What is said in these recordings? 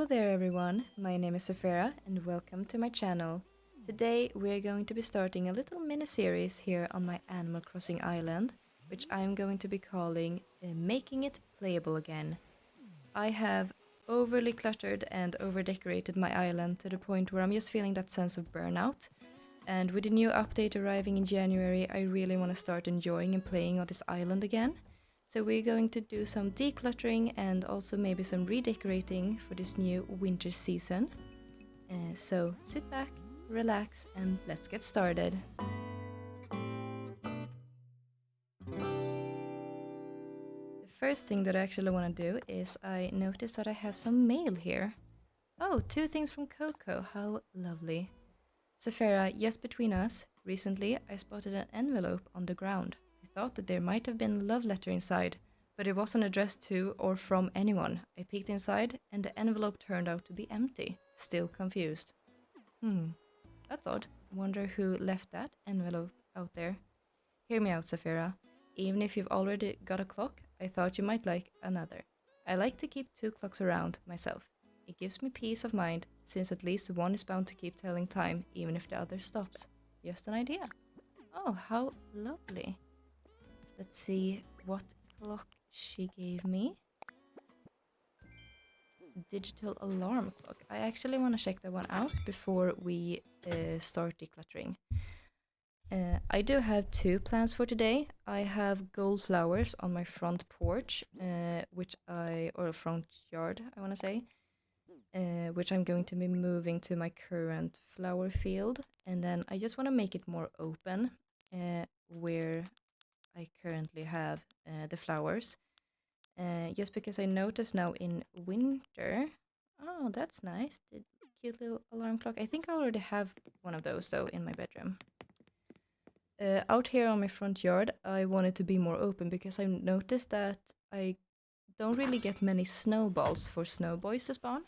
there everyone, my name is Safira and welcome to my channel. Today we're going to be starting a little mini-series here on my Animal Crossing island, which I'm going to be calling Making It Playable Again. I have overly cluttered and over-decorated my island to the point where I'm just feeling that sense of burnout. And with the new update arriving in January, I really want to start enjoying and playing on this island again. So we're going to do some decluttering and also maybe some redecorating for this new winter season. So sit back, relax, and let's get started. The first thing that I actually want to do is I notice that I have some mail here. Oh, 2 things from Coco, how lovely. Safira, just between us, recently I spotted an envelope on the ground. I thought that there might have been a love letter inside, but it wasn't addressed to or from anyone. I peeked inside and the envelope turned out to be empty. Still confused. That's odd. Wonder who left that envelope out there. Hear me out, Safira. Even if you've already got a clock, I thought you might like another. I like to keep 2 clocks around myself. It gives me peace of mind, since at least one is bound to keep telling time, even if the other stops. Just an idea. Oh, how lovely. Let's see what clock she gave me. Digital alarm clock. I actually want to check that one out before we start decluttering. I do have 2 plans for today. I have gold flowers on my front porch, or front yard, I want to say, which I'm going to be moving to my current flower field. And then I just want to make it more open, where I currently have the flowers. Just because I noticed now in winter. Oh, that's nice. The cute little alarm clock. I think I already have one of those though in my bedroom. Out here on my front yard, I want it to be more open because I've noticed that I don't really get many snowballs for snowboys to spawn.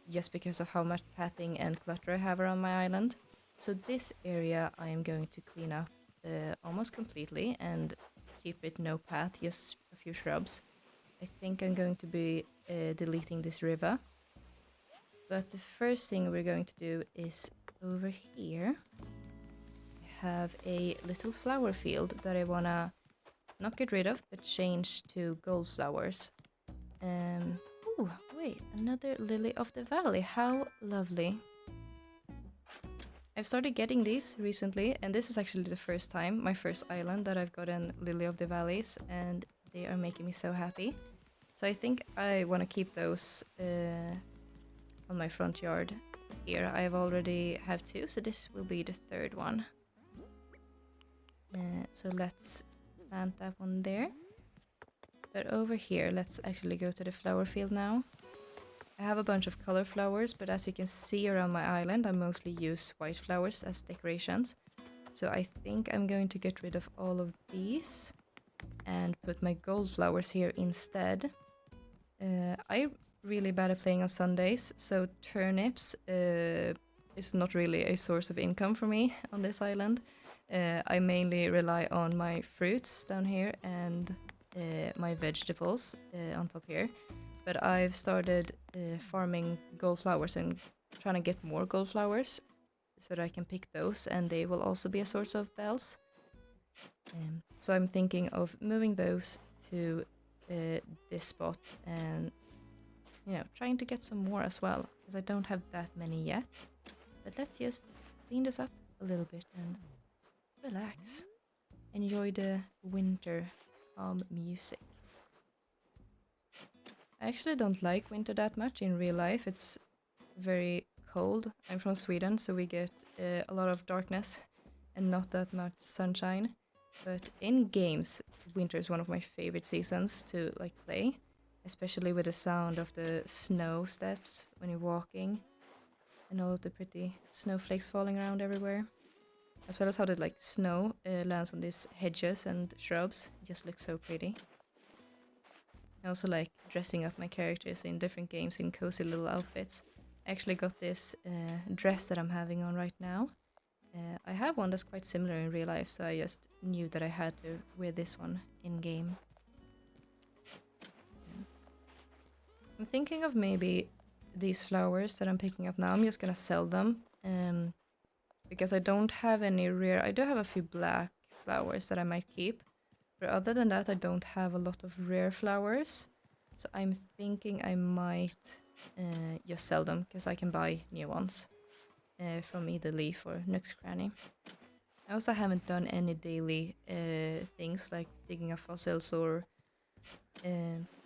Just because of how much pathing and clutter I have around my island. So this area I am going to clean up almost completely and keep it no path, just a few shrubs. I think I'm going to be deleting this river. But the first thing we're going to do is over here. I have a little flower field that I wanna not get rid of, but change to gold flowers. Oh, wait, another lily of the valley. How lovely. I've started getting these recently, and this is actually the first time, my first island, that I've gotten lily of the valleys, and they are making me so happy. So I think I want to keep those on my front yard here. I've already have 2, so this will be the 3rd one. So let's plant that one there. But over here, let's actually go to the flower field now. I have a bunch of color flowers, but as you can see around my island, I mostly use white flowers as decorations. So I think I'm going to get rid of all of these and put my gold flowers here instead. I'm really bad at playing on Sundays, so turnips is not really a source of income for me on this island. I mainly rely on my fruits down here and my vegetables on top here. But I've started farming gold flowers and trying to get more gold flowers so that I can pick those, and they will also be a source of bells. So I'm thinking of moving those to this spot and, you know, trying to get some more as well, because I don't have that many yet. But let's just clean this up a little bit and relax. Enjoy the winter calm music. I actually don't like winter that much in real life. It's very cold. I'm from Sweden, so we get a lot of darkness and not that much sunshine. But in games, winter is one of my favorite seasons to play, especially with the sound of the snow steps when you're walking and all of the pretty snowflakes falling around everywhere. As well as how the snow lands on these hedges and shrubs. It just looks so pretty. I also like dressing up my characters in different games in cozy little outfits. I actually got this dress that I'm having on right now. I have one that's quite similar in real life, so I just knew that I had to wear this one in game. I'm thinking of maybe these flowers that I'm picking up now, I'm just gonna sell them. Because I don't have any rare. I do have a few black flowers that I might keep. But other than that, I don't have a lot of rare flowers. So I'm thinking I might just sell them because I can buy new ones from either Leaf or Nook's Cranny. I also haven't done any daily things like digging up fossils or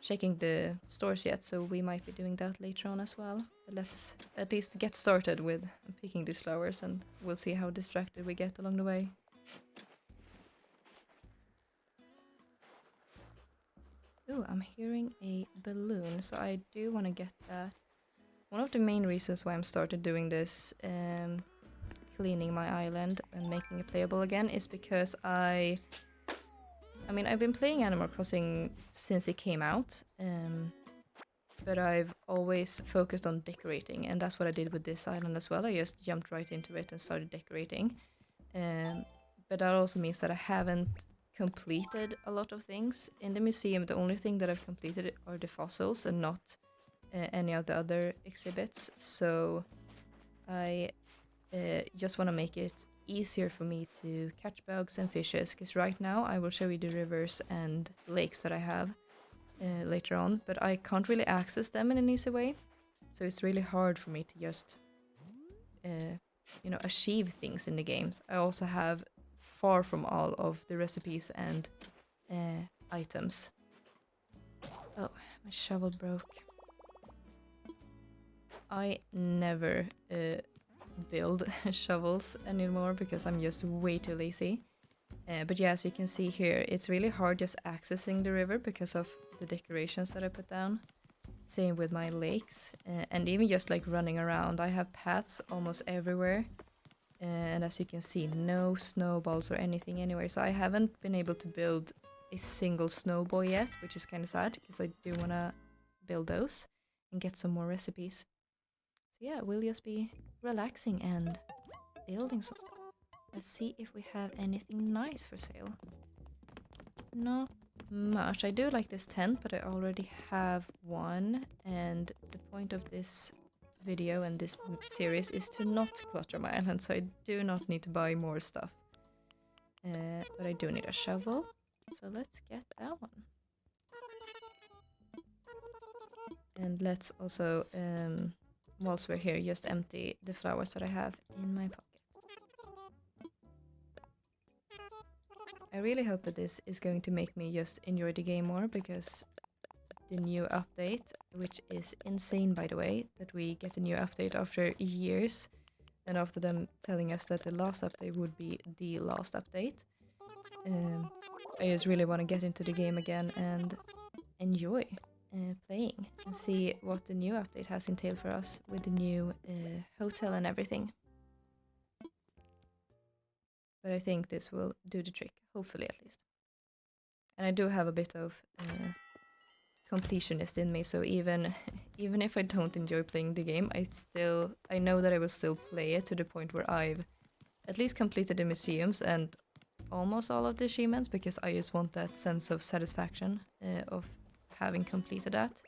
checking the stores yet, so we might be doing that later on as well. But let's at least get started with picking these flowers, and we'll see how distracted we get along the way. Ooh, I'm hearing a balloon, so I do want to get that. One of the main reasons why I'm started doing this, cleaning my island and making it playable again, is because I mean, I've been playing Animal Crossing since it came out, but I've always focused on decorating, and that's what I did with this island as well. I just jumped right into it and started decorating. But that also means that I haven't completed a lot of things. In the museum, the only thing that I've completed are the fossils and not any of the other exhibits. So I just want to make it easier for me to catch bugs and fishes, because right now I will show you the rivers and lakes that I have later on, but I can't really access them in an easy way, so it's really hard for me to just achieve things in the games. I also have far from all of the recipes and items. Oh, my shovel broke. I never build shovels anymore because I'm just way too lazy. But yeah, as you can see here, it's really hard just accessing the river because of the decorations that I put down. Same with my lakes, and even just like running around, I have paths almost everywhere. And as you can see, no snowballs or anything anywhere, so I haven't been able to build a single snowball yet, which is kind of sad because I do want to build those and get some more recipes. So yeah, we'll just be relaxing and building some stuff. Let's see if we have anything nice for sale. Not much. I do like this tent, but I already have one, and the point of this video and this series is to not clutter my island, so I do not need to buy more stuff. But I do need a shovel, so let's get that one. And let's also, whilst we're here, just empty the flowers that I have in my pocket. I really hope that this is going to make me just enjoy the game more, because the new update, which is insane by the way, that we get a new update after years, and after them telling us that the last update would be the last update. I just really want to get into the game again and enjoy playing and see what the new update has entailed for us with the new hotel and everything. But I think this will do the trick, hopefully at least. And I do have a bit of completionist in me, so even if I don't enjoy playing the game, I know that I will still play it to the point where I've at least completed the museums and almost all of the achievements, because I just want that sense of satisfaction of having completed that.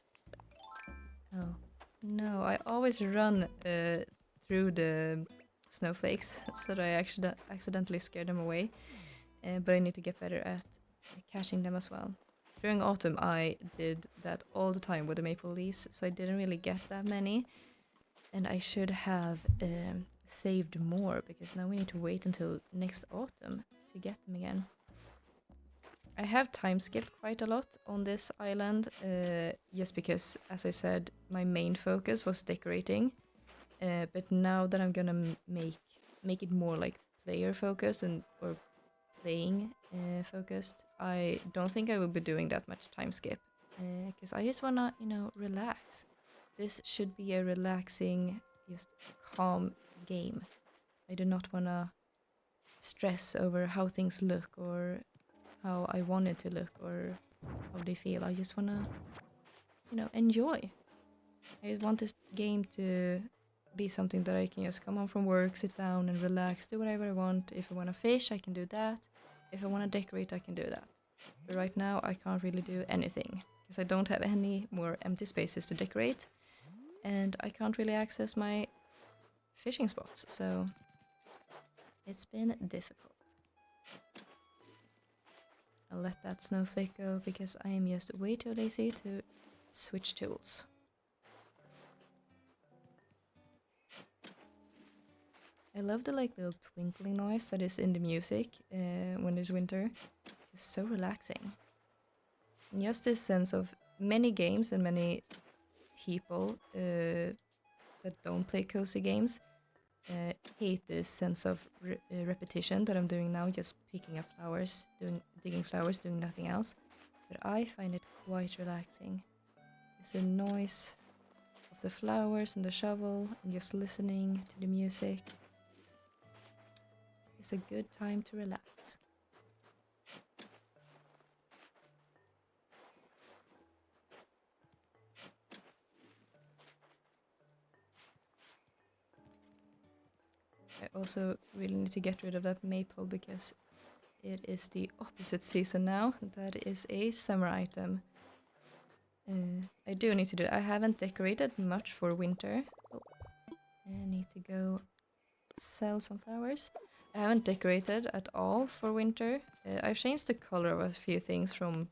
Oh no, I always run through the snowflakes so that I accidentally scare them away, but I need to get better at catching them as well. During autumn I did that all the time with the maple leaves, so I didn't really get that many, and I should have saved more, because now we need to wait until next autumn to get them again. I have time skipped quite a lot on this island, just because, as I said, my main focus was decorating, but now that I'm gonna make it more like player focused or playing focused, I don't think I will be doing that much time skip, because I just wanna, relax. This should be a relaxing, just calm game. I do not wanna stress over how things look or how I want it to look or how they feel. I just wanna, enjoy. I want this game to be something that I can just come home from work, sit down and relax, do whatever I want. If I want to fish, I can do that. If I want to decorate, I can do that. But right now I can't really do anything because I don't have any more empty spaces to decorate. and I can't really access my fishing spots, so it's been difficult. I'll let that snowflake go because I am just way too lazy to switch tools. I love the little twinkling noise that is in the music when there's winter. It's just so relaxing. And just this sense of many games and many people that don't play cozy games hate this sense of repetition that I'm doing now, just picking up flowers, digging flowers, doing nothing else. But I find it quite relaxing. It's the noise of the flowers and the shovel and just listening to the music. It's a good time to relax. I also really need to get rid of that maple because it is the opposite season now. That is a summer item. I do need to do it. I haven't decorated much for winter. Oh, I need to go sell some flowers. I haven't decorated at all for winter. I've changed the color of a few things from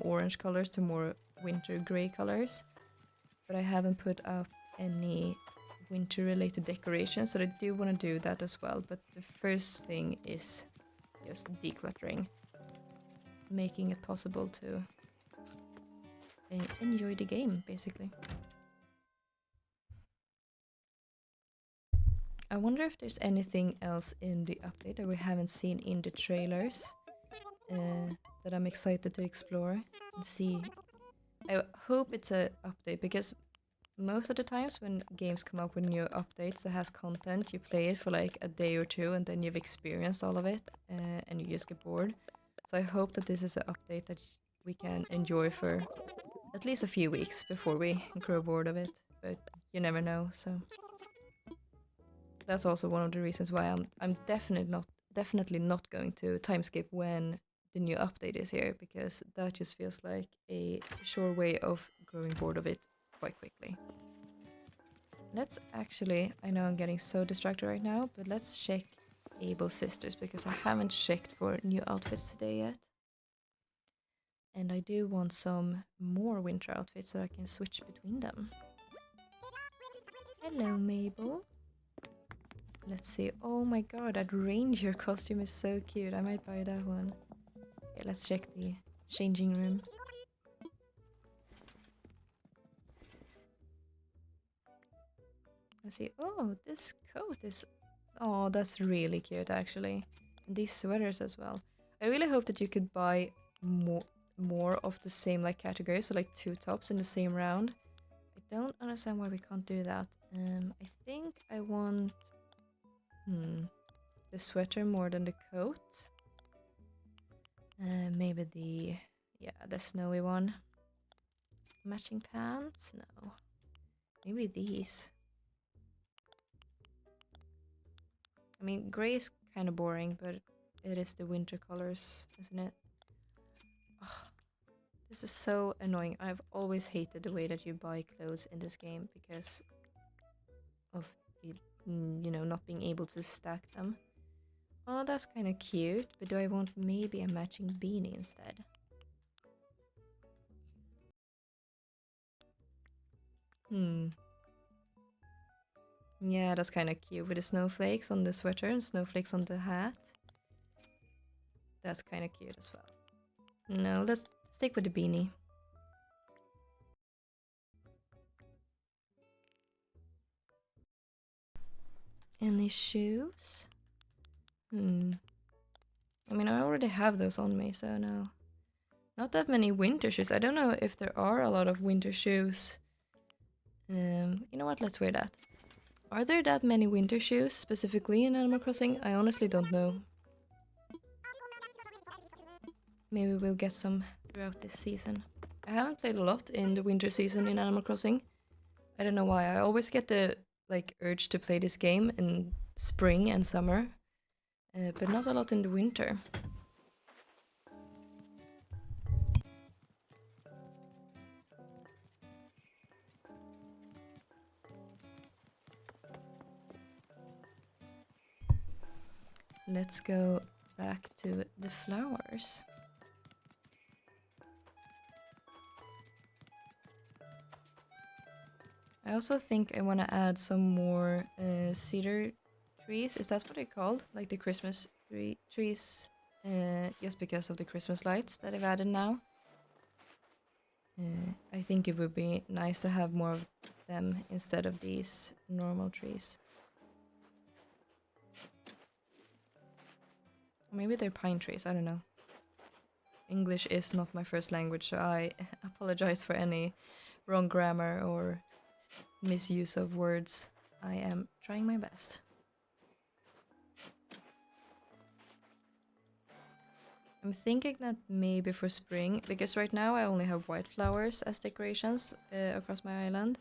orange colors to more winter gray colors. But I haven't put up any winter related decorations, so I do want to do that as well. But the first thing is just decluttering, making it possible to enjoy the game, basically. I wonder if there's anything else in the update that we haven't seen in the trailers that I'm excited to explore and see. I hope it's an update because most of the times when games come up with new updates that has content, you play it for like a day or two and then you've experienced all of it and you just get bored. So I hope that this is an update that we can enjoy for at least a few weeks before we grow bored of it, but you never know. So that's also one of the reasons why I'm definitely not going to time skip when the new update is here, because that just feels like a sure way of growing bored of it quite quickly. Let's actually, I know I'm getting so distracted right now, but let's check Able Sisters because I haven't checked for new outfits today yet. And I do want some more winter outfits so I can switch between them. Hello, Mabel. Let's see. Oh my god, that reindeer costume is so cute. I might buy that one. Okay, let's check the changing room. Let's see. Oh, this coat is... Oh, that's really cute, actually. And these sweaters as well. I really hope that you could buy more of the same like category, so like 2 tops in the same round. I don't understand why we can't do that. I think I want the sweater more than the coat. Maybe the snowy one. Matching pants? No. Maybe these. I mean, gray is kind of boring, but it is the winter colors, isn't it? Oh, this is so annoying. I've always hated the way that you buy clothes in this game because of, you know, not being able to stack them. Oh, that's kind of cute, but do I want maybe a matching beanie instead? Yeah, that's kind of cute with the snowflakes on the sweater and snowflakes on the hat. That's kind of cute as well. No, let's stick with the beanie. Any shoes? I mean, I already have those on me, so no. Not that many winter shoes. I don't know if there are a lot of winter shoes. You know what? Let's wear that. Are there that many winter shoes specifically in Animal Crossing? I honestly don't know. Maybe we'll get some throughout this season. I haven't played a lot in the winter season in Animal Crossing. I don't know why. I always get the urge to play this game in spring and summer, but not a lot in the winter. let's go back to the flowers. I also think I want to add some more cedar trees. Is that what they're called? Like the Christmas trees, just because of the Christmas lights that I've added now. I think it would be nice to have more of them instead of these normal trees. Maybe they're pine trees, I don't know. English is not my first language, so I apologize for any wrong grammar or misuse of words. I am trying my best. I'm thinking that maybe for spring, because right now I only have white flowers as decorations across my island.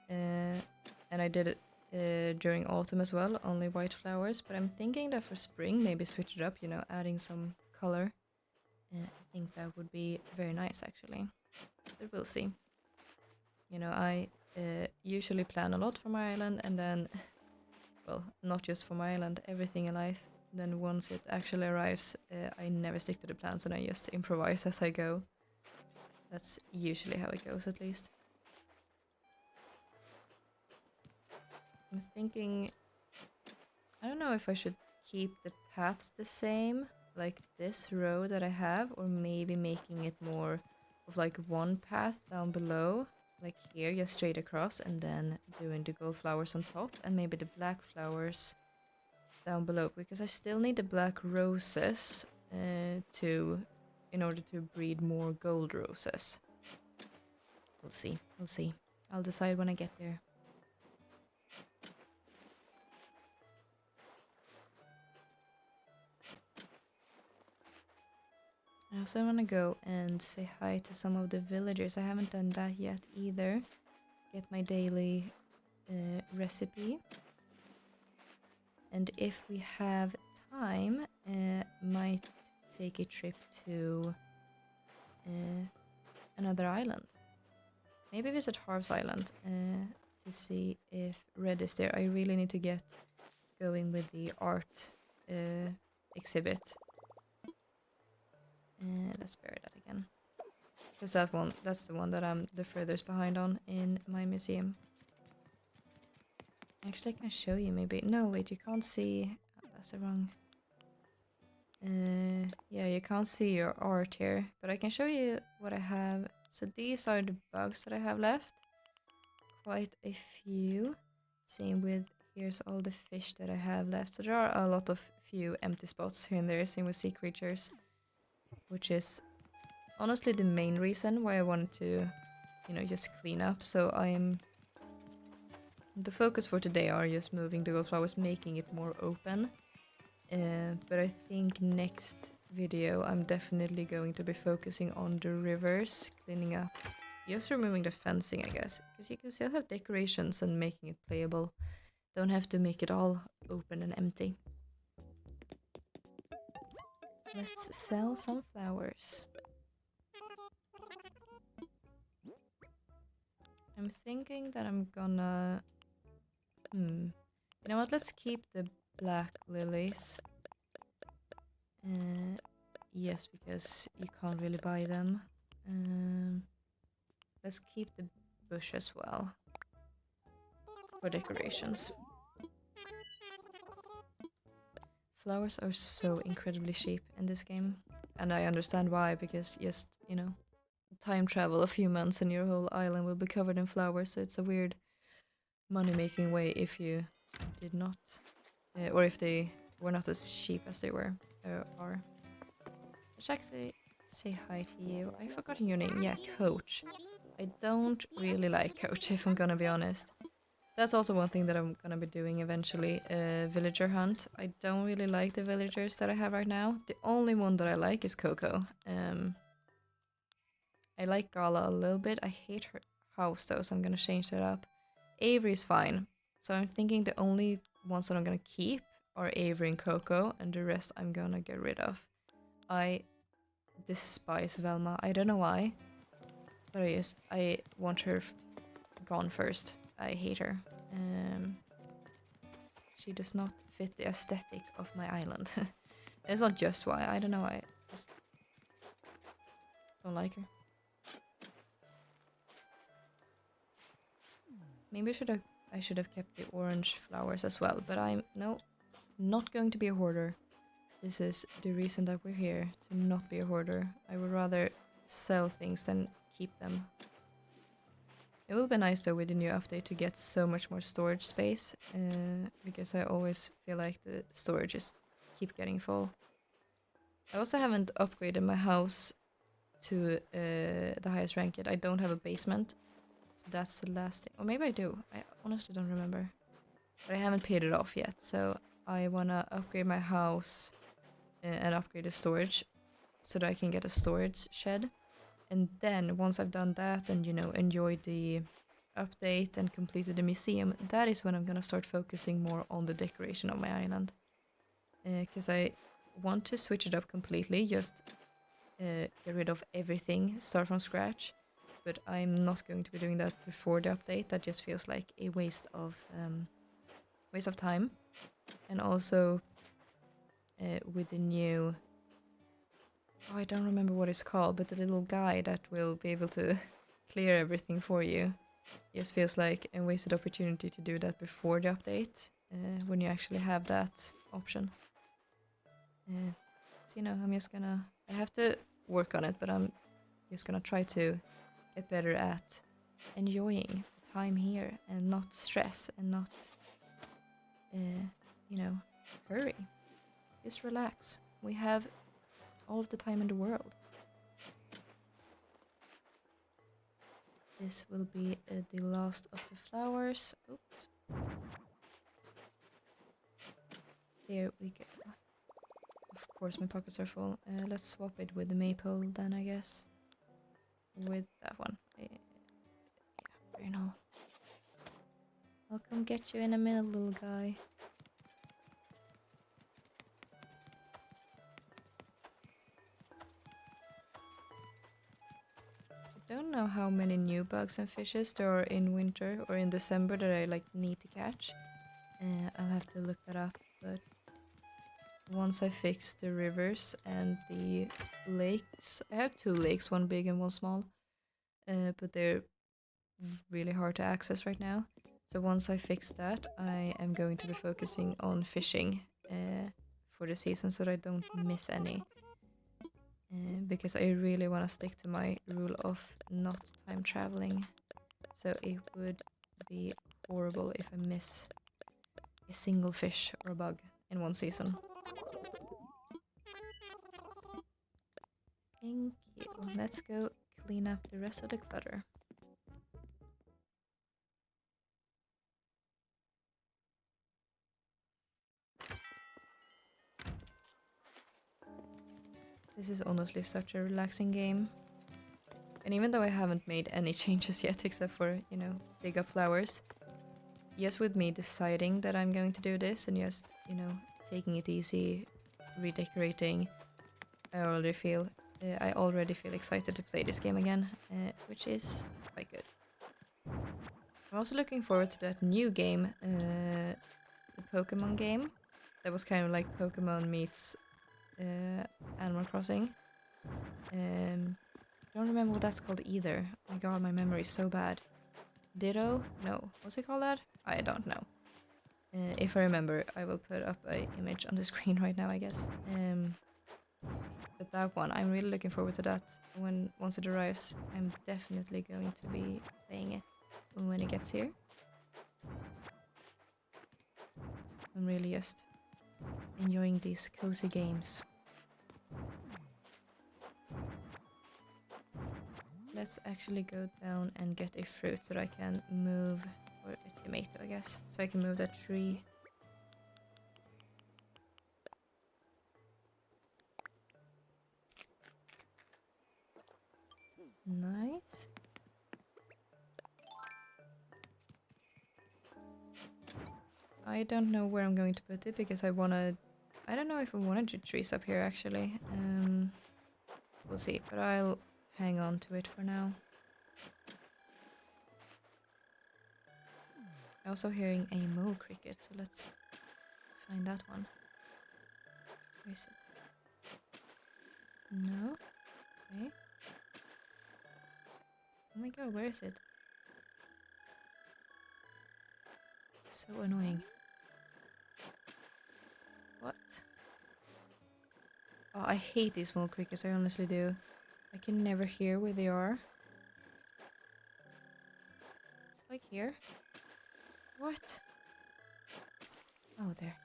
And I did it during autumn as well, only white flowers. But I'm thinking that for spring, maybe switch it up, you know, adding some color. I think that would be very nice, actually. But we'll see. You know, I usually plan a lot for my island, and then, well, not just for my island, everything in life. Then once it actually arrives, I never stick to the plans and I just improvise as I go. That's usually how it goes, at least. I'm thinking, I don't know if I should keep the paths the same, like this row that I have, or maybe making it more of like one path down below, like here, just straight across, and then doing the gold flowers on top, and maybe the black flowers down below, because I still need the black roses in order to breed more gold roses. We'll see, we'll see. I'll decide when I get there. I also want to go and say hi to some of the villagers. I haven't done that yet either. Get my daily recipe. And if we have time, might take a trip to another island. Maybe visit Harv's Island to see if Red is there. I really need to get going with the art exhibit. Let's bury that again. Because that's the one that I'm the furthest behind on in my museum. Actually, I can show you maybe. No, wait, you can't see. Oh, that's the wrong. Yeah, you can't see your art here, but I can show you what I have. So these are the bugs that I have left. Quite a few. Same with, here's all the fish that I have left. So there are a lot of few empty spots here and there. Same with sea creatures, which is honestly the main reason why I wanted to, you know, just clean up. So the focus for today are just moving the gold flowers, making it more open. But I think next video I'm definitely going to be focusing on the rivers, cleaning up, just removing the fencing, I guess, because you can still have decorations and making it playable. Don't have to make it all open and empty. Let's sell some flowers. I'm thinking that I'm gonna... You know what, let's keep the black lilies. Yes, because you can't really buy them. Let's keep the bush as well for decorations. Flowers are so incredibly cheap in this game, and I understand why, because just, you know, time travel a few months and your whole island will be covered in flowers, so it's a weird money-making way if you did not, or if they were not as cheap as they are. Let's actually say hi to you. I've forgotten your name. Yeah, Coach. I don't really like Coach, if I'm gonna be honest. That's also one thing that I'm gonna be doing eventually, villager hunt. I don't really like the villagers that I have right now. The only one that I like is Coco. I like Gala a little bit. I hate her house though, so I'm gonna change that up. Avery's fine. So I'm thinking the only ones that I'm gonna keep are Avery and Coco, and the rest I'm gonna get rid of. I despise Velma. I don't know why, but I want her gone first. I hate her. She does not fit the aesthetic of my island. It's not just why, I don't know, I just don't like her. Maybe I should have kept the orange flowers as well, but I'm not going to be a hoarder. This is the reason that we're here, to not be a hoarder. I would rather sell things than keep them. It will be nice though with the new update to get so much more storage space, because I always feel like the storages keep getting full. I also haven't upgraded my house to the highest rank yet. I don't have a basement, so that's the last thing. Or maybe I do. I honestly don't remember. But I haven't paid it off yet, so I wanna upgrade my house and upgrade the storage so that I can get a storage shed. And then once I've done that and, you know, enjoyed the update and completed the museum, that is when I'm gonna start focusing more on the decoration of my island. Because I want to switch it up completely, just get rid of everything, start from scratch. But I'm not going to be doing that before the update. That just feels like a waste of time. And also with the new, oh, I don't remember what it's called, but the little guy that will be able to clear everything for you. Just feels like a wasted opportunity to do that before the update, when you actually have that option. So, you know, I have to work on it, but I'm just gonna try to get better at enjoying the time here and not stress and not, you know, hurry. Just relax. We have all of the time in the world. This will be the last of the flowers. Oops. There we go. Of course my pockets are full. Let's swap it with the maple then, I guess. With that one. Yeah, very nice. I'll come get you in a minute, little guy. I don't know how many new bugs and fishes there are in winter or in December that I like need to catch. I'll have to look that up, but once I fix the rivers and the lakes, I have 2 lakes, one big and one small, but they're really hard to access right now. So once I fix that, I am going to be focusing on fishing for the season so that I don't miss any. Because I really want to stick to my rule of not time traveling. So it would be horrible if I miss a single fish or a bug in one season. Thank you. Let's go clean up the rest of the clutter. This is honestly such a relaxing game. And even though I haven't made any changes yet, except for, you know, dig up flowers, just with me deciding that I'm going to do this and just, you know, taking it easy, redecorating, I already feel excited to play this game again, which is quite good. I'm also looking forward to that new game, the Pokemon game. That was kind of like Pokemon meets Animal Crossing. Don't remember what that's called either. My god, my memory is so bad. Ditto? No. What's it called that? I don't know. If I remember, I will put up an image on the screen right now, I guess. But that one, I'm really looking forward to that. Once it arrives, I'm definitely going to be playing it when it gets here. I'm really just enjoying these cozy games. Let's actually go down and get a fruit so that I can move, or a tomato I guess, so I can move that tree. Nice. I don't know where I'm going to put it because I don't know if I want to do trees up here actually. We'll see, but I'll hang on to it for now. I'm also hearing a mole cricket, so let's find that one. Where is it? No. Okay. Oh my god, where is it? So annoying. What? Oh, I hate these small crickets, I honestly do. I can never hear where they are. It's like here. What? Oh, there.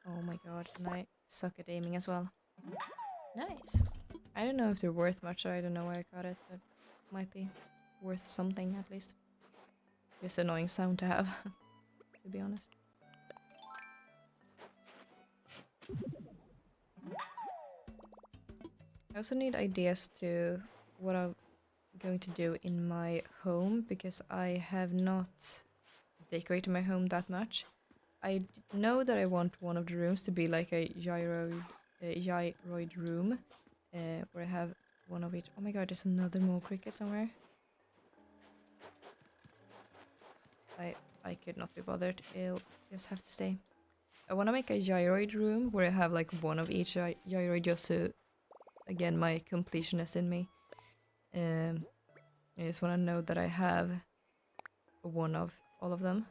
Oh my god, and I suck at aiming as well. Nice. I don't know if they're worth much, I don't know where I got it, but might be worth something at least. Just annoying sound to have, to be honest. I also need ideas to what I'm going to do in my home, because I have not decorated my home that much. I know that I want one of the rooms to be like a gyroid room, where I have one of each. Oh my god, there's another mole cricket somewhere. I could not be bothered. It'll just have to stay. I want to make a gyroid room where I have like one of each gyroid, just to, again, my completionist in me. I just want to know that I have one of all of them.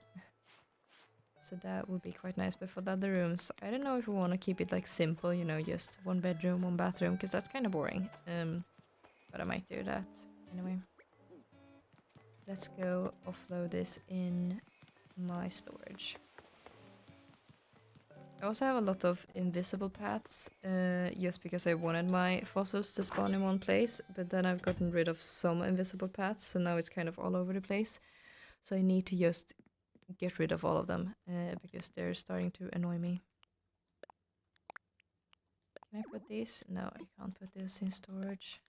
So that would be quite nice. But for the other rooms, I don't know if I want to keep it like simple, you know, just one bedroom, one bathroom, because that's kind of boring. But I might do that anyway. Let's go offload this in my storage. I also have a lot of invisible paths, just because I wanted my fossils to spawn in one place, but then I've gotten rid of some invisible paths, so now it's kind of all over the place. So I need to just get rid of all of them, because they're starting to annoy me. Can I put these? No, I can't put those in storage,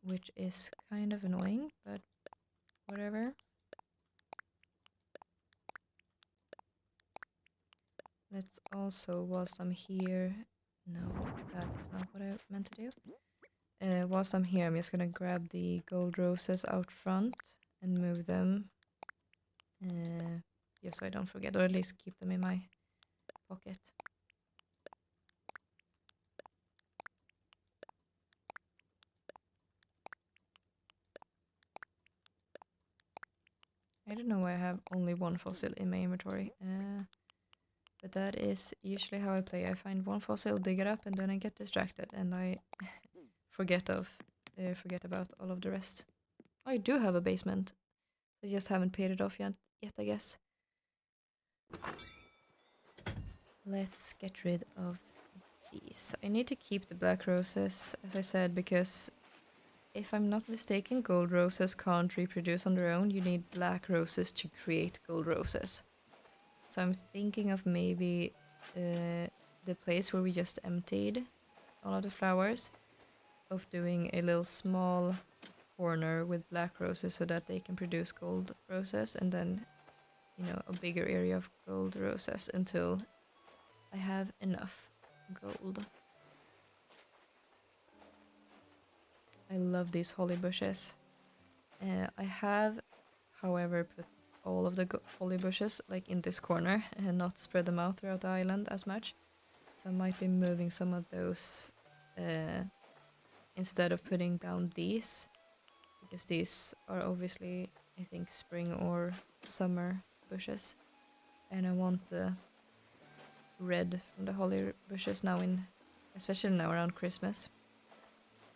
which is kind of annoying, but whatever. Let's also, whilst I'm here, no, that is not what I meant to do. Whilst I'm here, I'm just gonna grab the gold roses out front and move them, just so I don't forget, or at least keep them in my pocket. I don't know why I have only one fossil in my inventory, but that is usually how I play. I find one fossil, dig it up, and then I get distracted, and I forget about all of the rest. I do have a basement. I just haven't paid it off yet, I guess. Let's get rid of these. I need to keep the black roses, as I said, because if I'm not mistaken, gold roses can't reproduce on their own. You need black roses to create gold roses. So I'm thinking of maybe the place where we just emptied all of the flowers, of doing a little small corner with black roses so that they can produce gold roses, and then, you know, a bigger area of gold roses until I have enough gold. I love these holly bushes. I have, however, put all of the holly bushes like in this corner and not spread them out throughout the island as much. So I might be moving some of those instead of putting down these, because these are obviously, I think, spring or summer bushes. And I want the red from the holly bushes now, especially now around Christmas.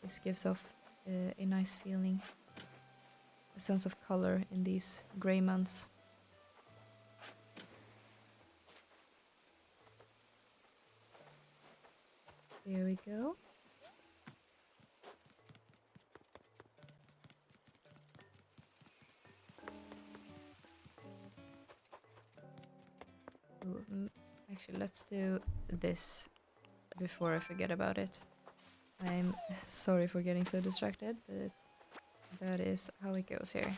This gives off a nice feeling, a sense of color in these grey months. There we go. Ooh, actually, let's do this before I forget about it. I'm sorry for getting so distracted, but that is how it goes here.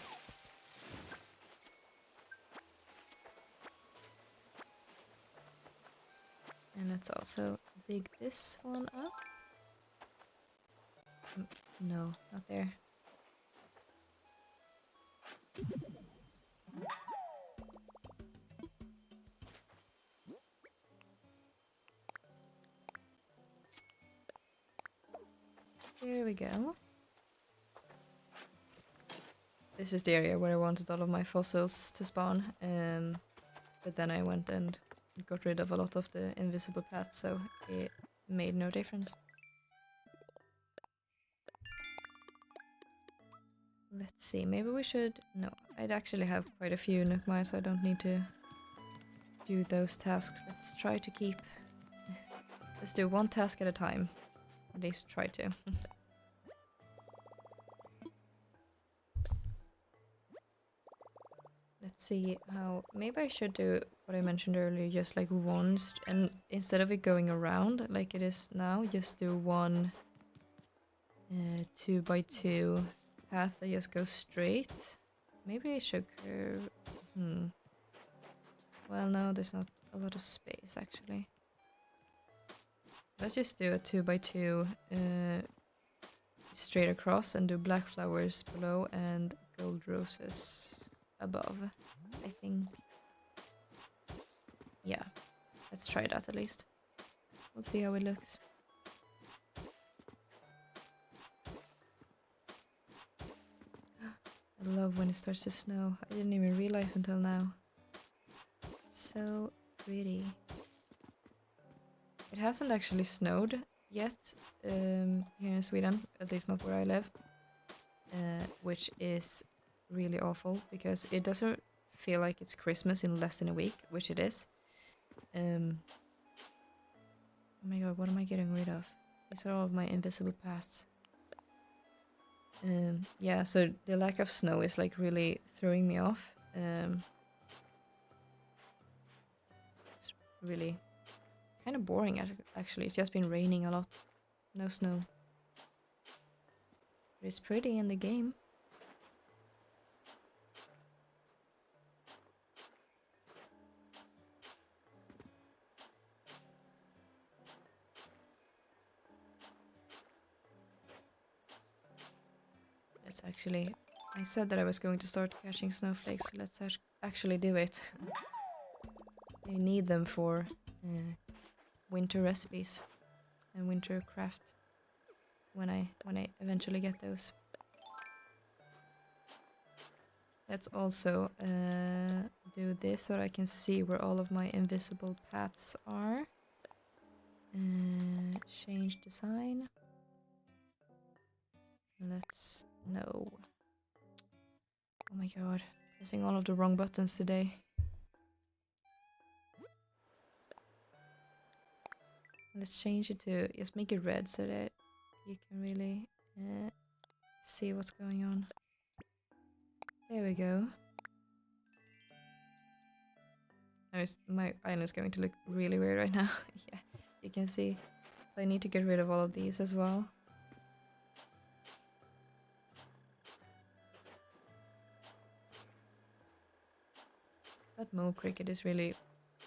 And let's also dig this one up. No, not there. we go. This is the area where I wanted all of my fossils to spawn, but then I went and got rid of a lot of the invisible paths, so it made no difference. Let's see, maybe we should... No, I'd actually have quite a few Nook Mice, so I don't need to do those tasks. Let's try to keep... Let's do one task at a time. At least try to. Let's see how... Maybe I should do what I mentioned earlier, just like one... and instead of it going around like it is now, just do one 2x2 path that just goes straight. Maybe I should curve... Well, no, there's not a lot of space, actually. Let's just do a 2x2 straight across and do black flowers below and gold roses above, I think. Yeah, let's try that at least. We'll see how it looks. I love when it starts to snow. I didn't even realize until now. So pretty. It hasn't actually snowed yet here in Sweden, at least not where I live, which is really awful because it doesn't feel like it's Christmas in less than a week, which it is. Oh my god, what am I getting rid of? These are all of my invisible paths. Yeah, so the lack of snow is like really throwing me off. It's really kind of boring actually. It's just been raining a lot. No snow. But it's pretty in the game. Let's actually... I said that I was going to start catching snowflakes, so let's actually do it. I need them for winter recipes and winter craft when I eventually get those. Let's also do this so that I can see where all of my invisible paths are. Change design. Let's... No. Oh my god. Pressing all of the wrong buttons today. Let's change it to... Just make it red so that you can really see what's going on. There we go. My island is going to look really weird right now. Yeah, you can see. So I need to get rid of all of these as well. That mole cricket is really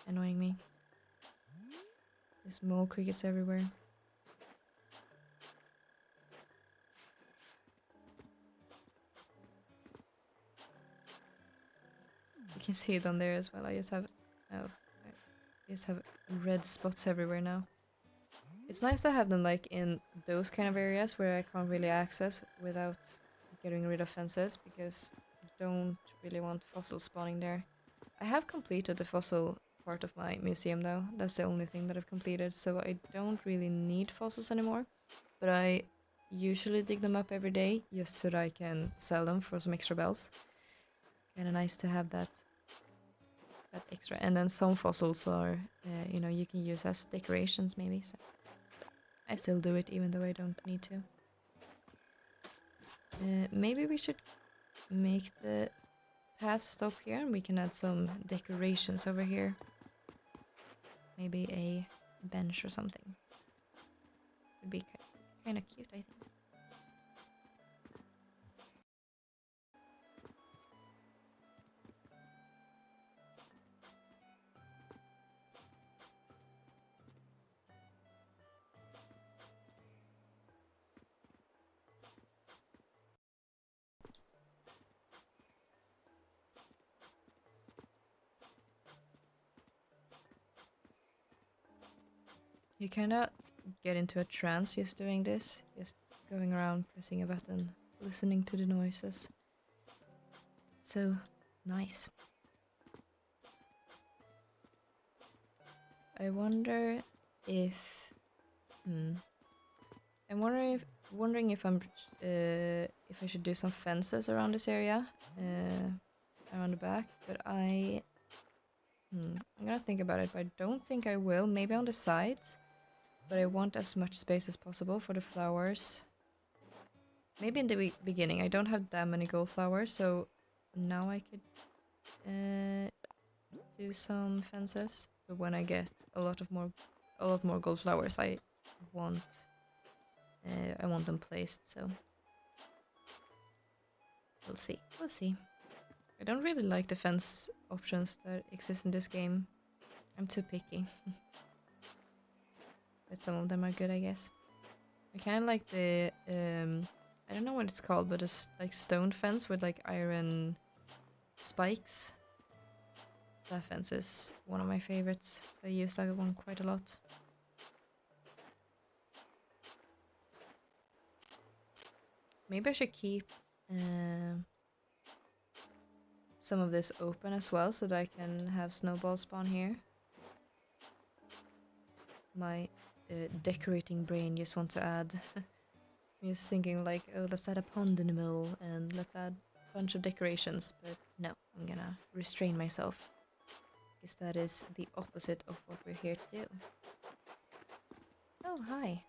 annoying me. There's mole crickets everywhere. You can see it on there as well. I just have... Oh, I just have red spots everywhere now. It's nice to have them like in those kind of areas where I can't really access without getting rid of fences, because I don't really want fossils spawning there. I have completed the fossil part of my museum though. That's the only thing that I've completed, so I don't really need fossils anymore. But I usually dig them up every day just so that I can sell them for some extra bells. Kinda nice to have that extra. And then some fossils are, you know, you can use as decorations maybe. So I still do it even though I don't need to. Maybe we should make the path stop here and we can add some decorations over here. Maybe a bench or something. Would be kind of cute, I think. You kind of get into a trance just doing this. Just going around pressing a button, listening to the noises. It's so nice. I wonder if I'm wondering if if I should do some fences around this area, around the back. But I'm gonna think about it. But I don't think I will. Maybe on the sides. But I want as much space as possible for the flowers. Maybe in the beginning. I don't have that many gold flowers, so now I could do some fences. But when I get a lot more gold flowers, I want them placed. So we'll see. We'll see. I don't really like the fence options that exist in this game. I'm too picky. But some of them are good, I guess. I kind of like the I don't know what it's called, but it's like stone fence with like iron spikes. That fence is one of my favorites, so I use that one quite a lot. Maybe I should keep some of this open as well, so that I can have snowballs spawn here. My decorating brain just want to add. I'm just thinking like, oh, let's add a pond in the middle and let's add a bunch of decorations, but no, I'm gonna restrain myself. Because that is the opposite of what we're here to do. Oh, hi.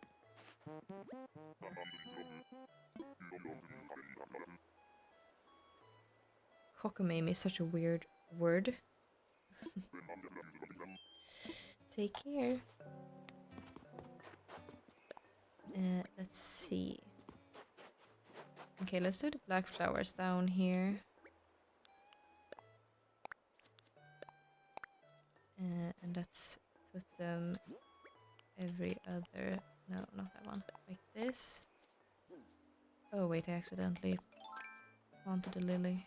Cockamamie is such a weird word. Take care. Let's see. Okay, let's do the black flowers down here. And let's put them every other... No, not that one. Like this. Oh wait, I accidentally planted a lily.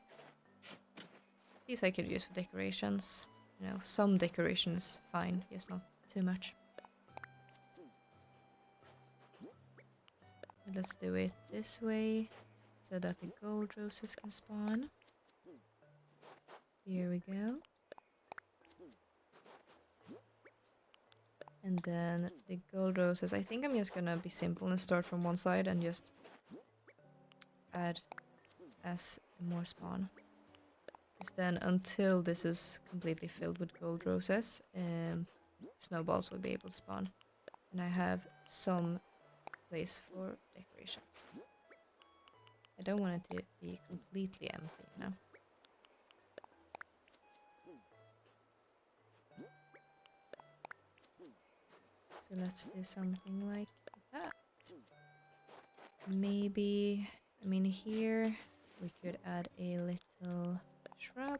These I could use for decorations. You know, some decoration is fine, just not too much. And let's do it this way, so that the gold roses can spawn. Here we go. And then the gold roses, I think I'm just gonna be simple and start from one side and just add as more spawn. Because then until this is completely filled with gold roses, snowballs will be able to spawn. And I have some place for decorations. I don't want it to be completely empty, you know. So let's do something like that. Maybe, I mean here we could add a little shrub.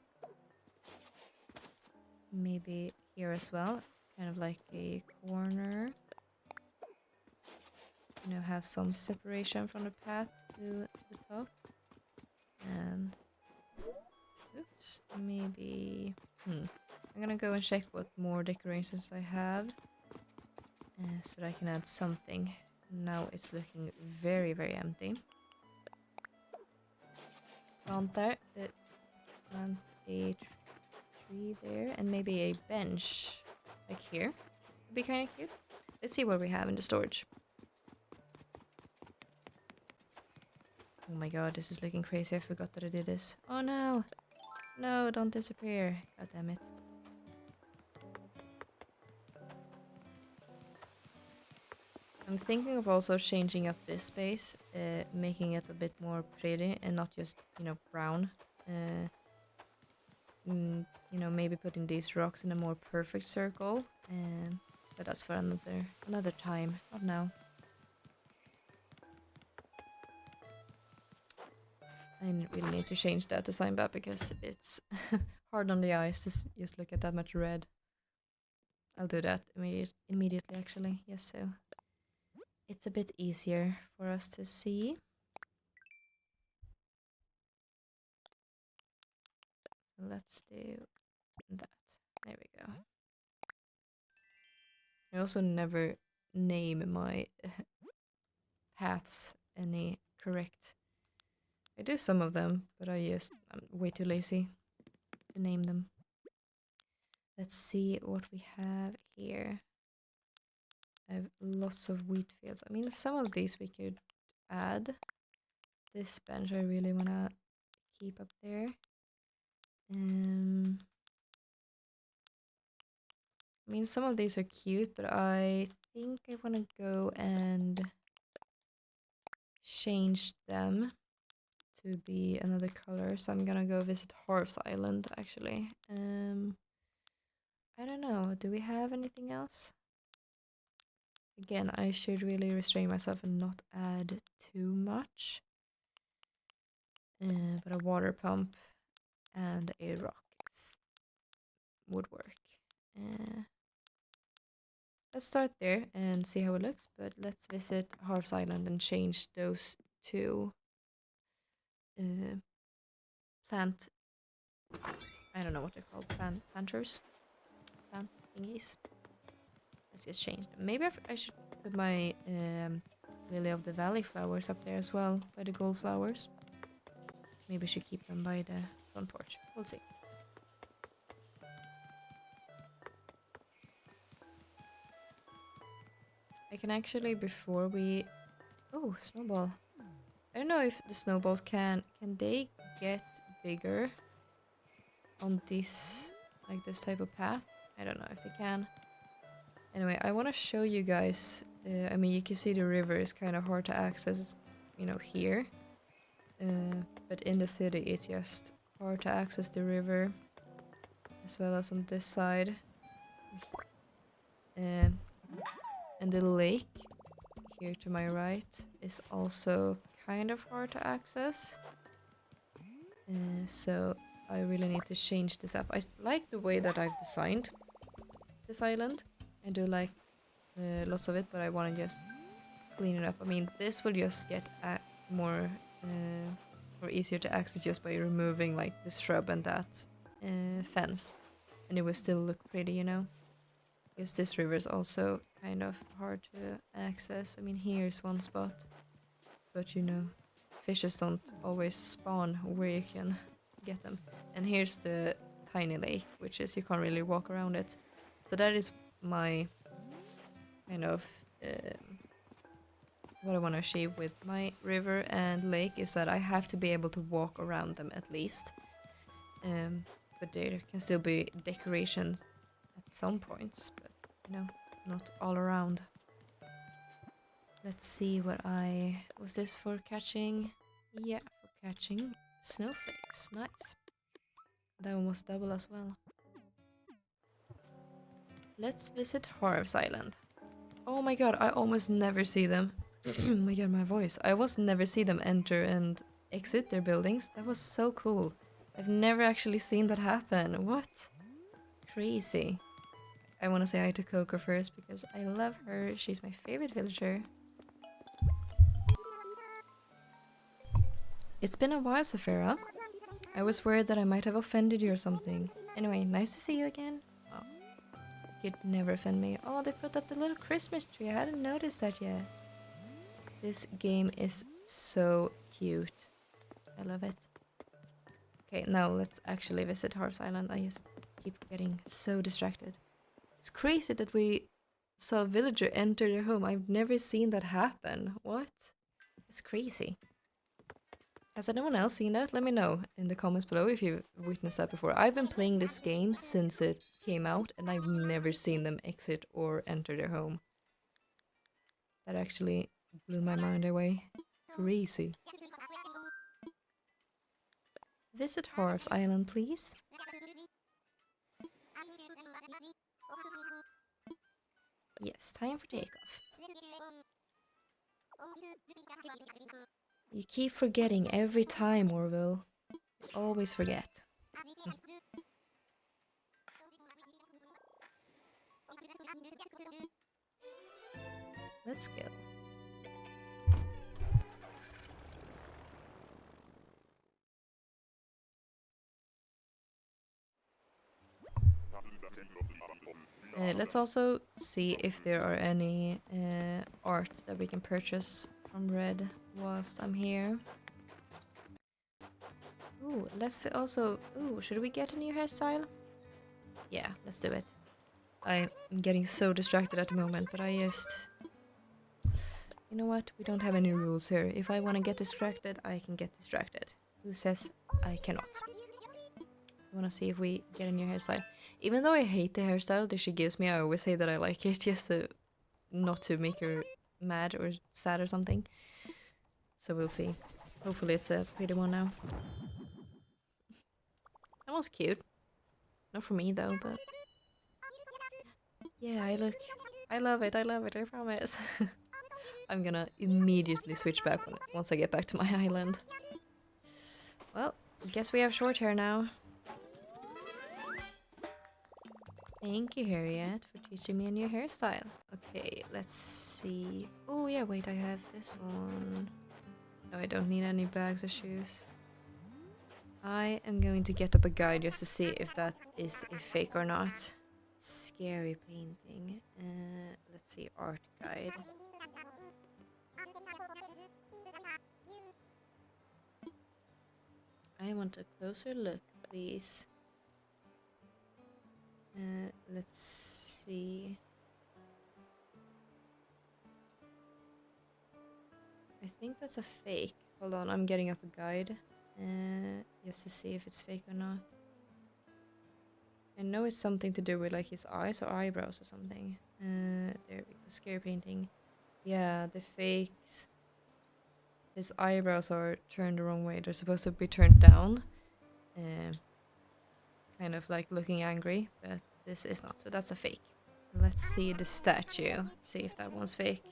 Maybe here as well, kind of like a corner. You know, have some separation from the path to the top. And, oops, maybe, I'm gonna go and check what more decorations I have. So that I can add something. Now it's looking very, very empty. Plant there. Plant a tree there. And maybe a bench like here. Would be kind of cute. Let's see what we have in the storage. Oh my god, this is looking crazy. I forgot that I did this. Oh no! No, don't disappear. God damn it. I'm thinking of also changing up this space, making it a bit more pretty and not just, you know, brown. You know, maybe putting these rocks in a more perfect circle. But that's for another time, not now. I really need to change that design back because it's hard on the eyes to just look at that much red. I'll do that immediately actually, yes, so it's a bit easier for us to see. So let's do that. There we go. I also never name my paths any correct. I do some of them, but I'm way too lazy to name them. Let's see what we have here. I have lots of wheat fields. I mean, some of these we could add. This bench I really want to keep up there. I mean, some of these are cute, but I think I want to go and change them to be another color. So I'm gonna go visit Harv's Island, actually. I don't know. Do we have anything else? Again, I should really restrain myself and not add too much. But a water pump and a rock would work. Let's start there and see how it looks, but let's visit Harv's Island and change those two plant, I don't know what they're called, planters? Plant thingies. Let's just change them. Maybe I should put my Lily of the Valley flowers up there as well, by the gold flowers. Maybe I should keep them by the front porch. We'll see. I can actually, before we... Oh, snowball. I don't know if the snowballs can they get bigger on this, like this type of path? I don't know if they can. Anyway, I want to show you guys, I mean, you can see the river is kind of hard to access, you know, here. But in the city, it's just hard to access the river, as well as on this side. And the lake here to my right is also kind of hard to access. So I really need to change this up. I like the way that I've designed this island. I do like lots of it, but I want to just clean it up. I mean, this will just get more easier to access just by removing like the shrub and that fence, and it will still look pretty, you know. Because this river is also kind of hard to access. I mean, here's one spot, but you know, fishes don't always spawn where you can get them. And here's the tiny lake, which is you can't really walk around it. So that is my kind of what I want to achieve with my river and lake, is that I have to be able to walk around them at least. But there can still be decorations at some points, but you know, not all around. Let's see what was this for catching? Yeah, for catching snowflakes. Nice. That one was double as well. Let's visit Harv's Island. Oh my god, I almost never see them. Oh my god, my voice. I almost never see them enter and exit their buildings. That was so cool. I've never actually seen that happen. What? Crazy. I want to say hi to Coco first because I love her. She's my favorite villager. It's been a while, Saphira. I was worried that I might have offended you or something. Anyway, nice to see you again. Oh, you'd never offend me. Oh, they put up the little Christmas tree. I hadn't noticed that yet. This game is so cute. I love it. Okay, now let's actually visit Harv's Island. I just keep getting so distracted. It's crazy that we saw a villager enter their home. I've never seen that happen. What? It's crazy. Has anyone else seen that? Let me know in the comments below if you've witnessed that before. I've been playing this game since it came out and I've never seen them exit or enter their home. That actually blew my mind away. Crazy. Visit Harv's Island, please. Yes, time for takeoff. You keep forgetting every time, Orville. Always forget. Let's go. Let's also see if there are any art that we can purchase from red whilst I'm here. Ooh, let's also... Ooh, should we get a new hairstyle? Yeah, let's do it. I'm getting so distracted at the moment, but I just... You know what? We don't have any rules here. If I want to get distracted, I can get distracted. Who says I cannot? I want to see if we get a new hairstyle. Even though I hate the hairstyle that she gives me, I always say that I like it just to, not to make her mad or sad or something. So we'll see. Hopefully it's a pretty one now. That was cute. Not for me though, but... Yeah, I love it, I promise. I'm gonna immediately switch back once I get back to my island. Well, guess we have short hair now. Thank you, Harriet, for teaching me a new hairstyle. Okay, let's see. Oh yeah, wait, I have this one. No, I don't need any bags or shoes. I am going to get up a guide just to see if that is a fake or not. Scary painting. Let's see, art guide. I want a closer look, please. Let's see. I think that's a fake. Hold on, I'm getting up a guide. Just to see if it's fake or not. I know it's something to do with like his eyes or eyebrows or something. There we go. Scary painting. Yeah, the fakes. His eyebrows are turned the wrong way. They're supposed to be turned down. Kind of like looking angry, but this is not. So that's a fake. Let's see the statue. See if that one's fake.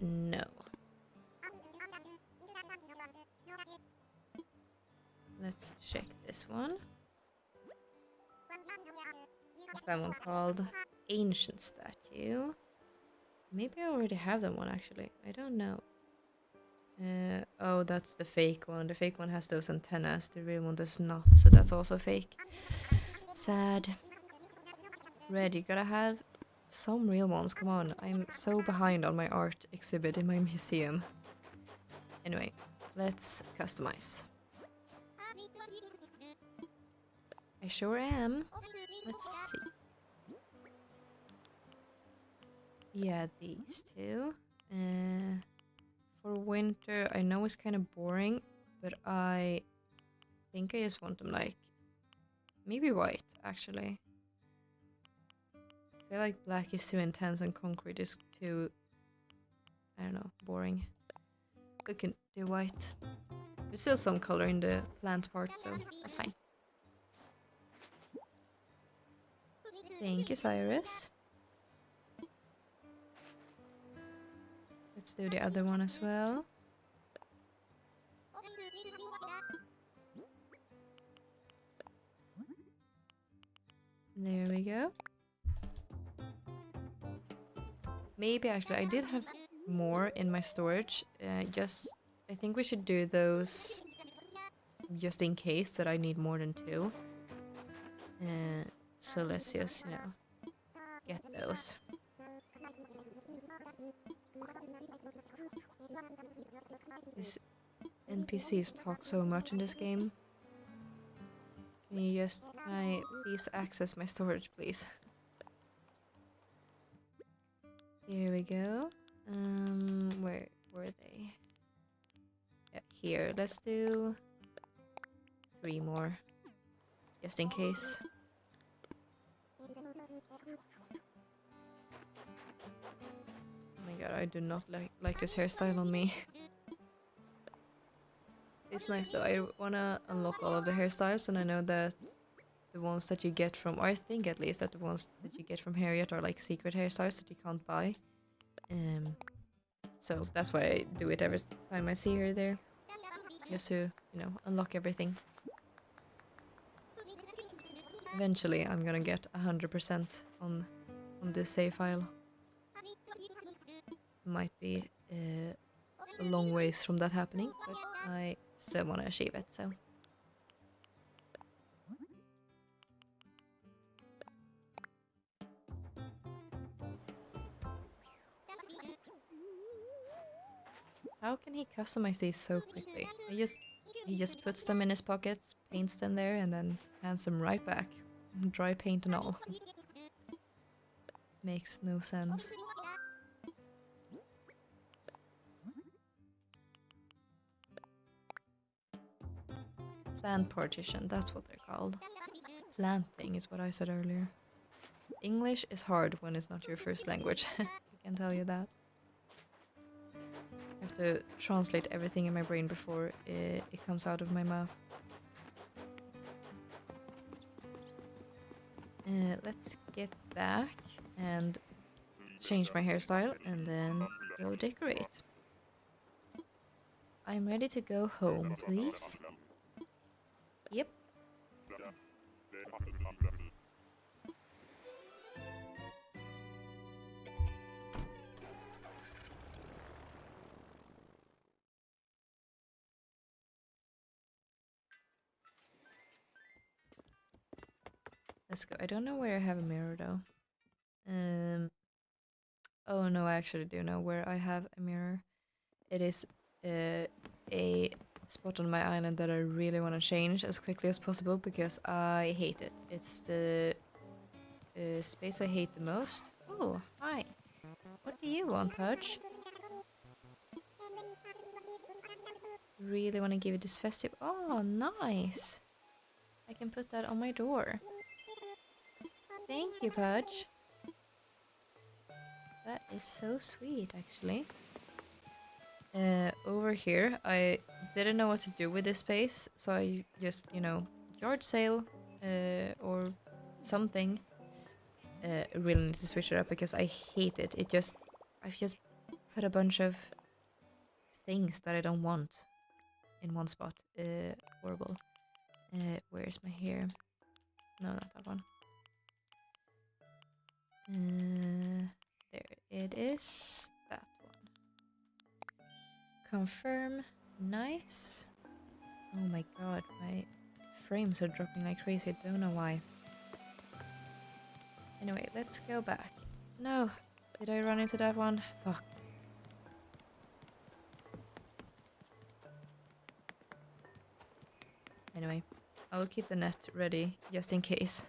No. Let's check this one. What's that one called? Ancient statue. Maybe I already have that one actually. I don't know. Oh, that's the fake one. The fake one has those antennas. The real one does not. So that's also fake. Sad. Red, you gotta have some real ones. Come on. I'm so behind on my art exhibit in my museum. Anyway, let's customize. I sure am. Let's see. Yeah, these two. For winter, I know it's kind of boring, but I think I just want them like maybe white, actually. I feel like black is too intense and concrete is too, I don't know, boring. We can do white. There's still some color in the plant part, so that's fine. Thank you, Cyrus. Let's do the other one as well. There we go. Maybe actually I did have more in my storage. I think we should do those just in case that I need more than two. So let's just, you know, get those. These NPCs talk so much in this game. Can I please access my storage, please? Here we go. Where were they? Yeah, here. Let's do 3 more, just in case. Oh my god, I do not like this hairstyle on me. It's nice though. I wanna unlock all of the hairstyles, and I know that the ones that you get from, or I think at least that the ones that you get from Harriet are like secret hairstyles that you can't buy. So that's why I do it every time I see her there. Just to, you know, unlock everything. Eventually I'm gonna get 100% on this save file. Might be a long ways from that happening, but I still want to achieve it, so. How can he customize these so quickly? He just puts them in his pockets, paints them there, and then hands them right back. Dry paint and all. Makes no sense. Plant partition, that's what they're called. Planting is what I said earlier. English is hard when it's not your first language. I can tell you that. I have to translate everything in my brain before it comes out of my mouth. Let's get back and change my hairstyle and then go decorate. I'm ready to go home, please. Yep. Let's go. I don't know where I have a mirror though. Oh no, I actually do know where I have a mirror. It is a spot on my island that I really want to change as quickly as possible because I hate it. It's the space I hate the most. Oh, hi. What do you want, Pudge? Really want to give it this festive. Oh, nice. I can put that on my door. Thank you, Pudge. That is so sweet, actually. Over here, I didn't know what to do with this space, so I just, you know, yard sale or something. I really need to switch it up because I hate it. I've just put a bunch of things that I don't want in one spot. Horrible. Where's my hair? No, not that one. There it is. That one. Confirm. Nice. Oh my god, my frames are dropping like crazy. Don't know why. Anyway, let's go back. No, did I run into that one? Fuck. Anyway, I'll keep the net ready just in case.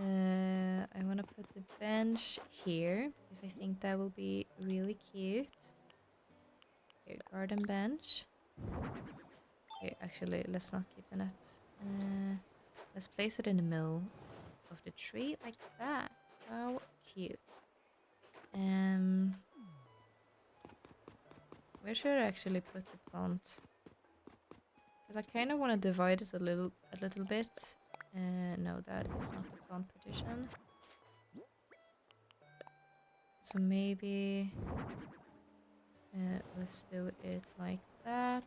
I want to put the bench here because I think that will be really cute. Here, garden bench. Okay, actually, let's not keep the net. Let's place it in the middle of the tree like that. How cute. Where should I actually put the plant? Because I kind of want to divide it a little bit. No, that is not the plant partition. So maybe let's do it like that.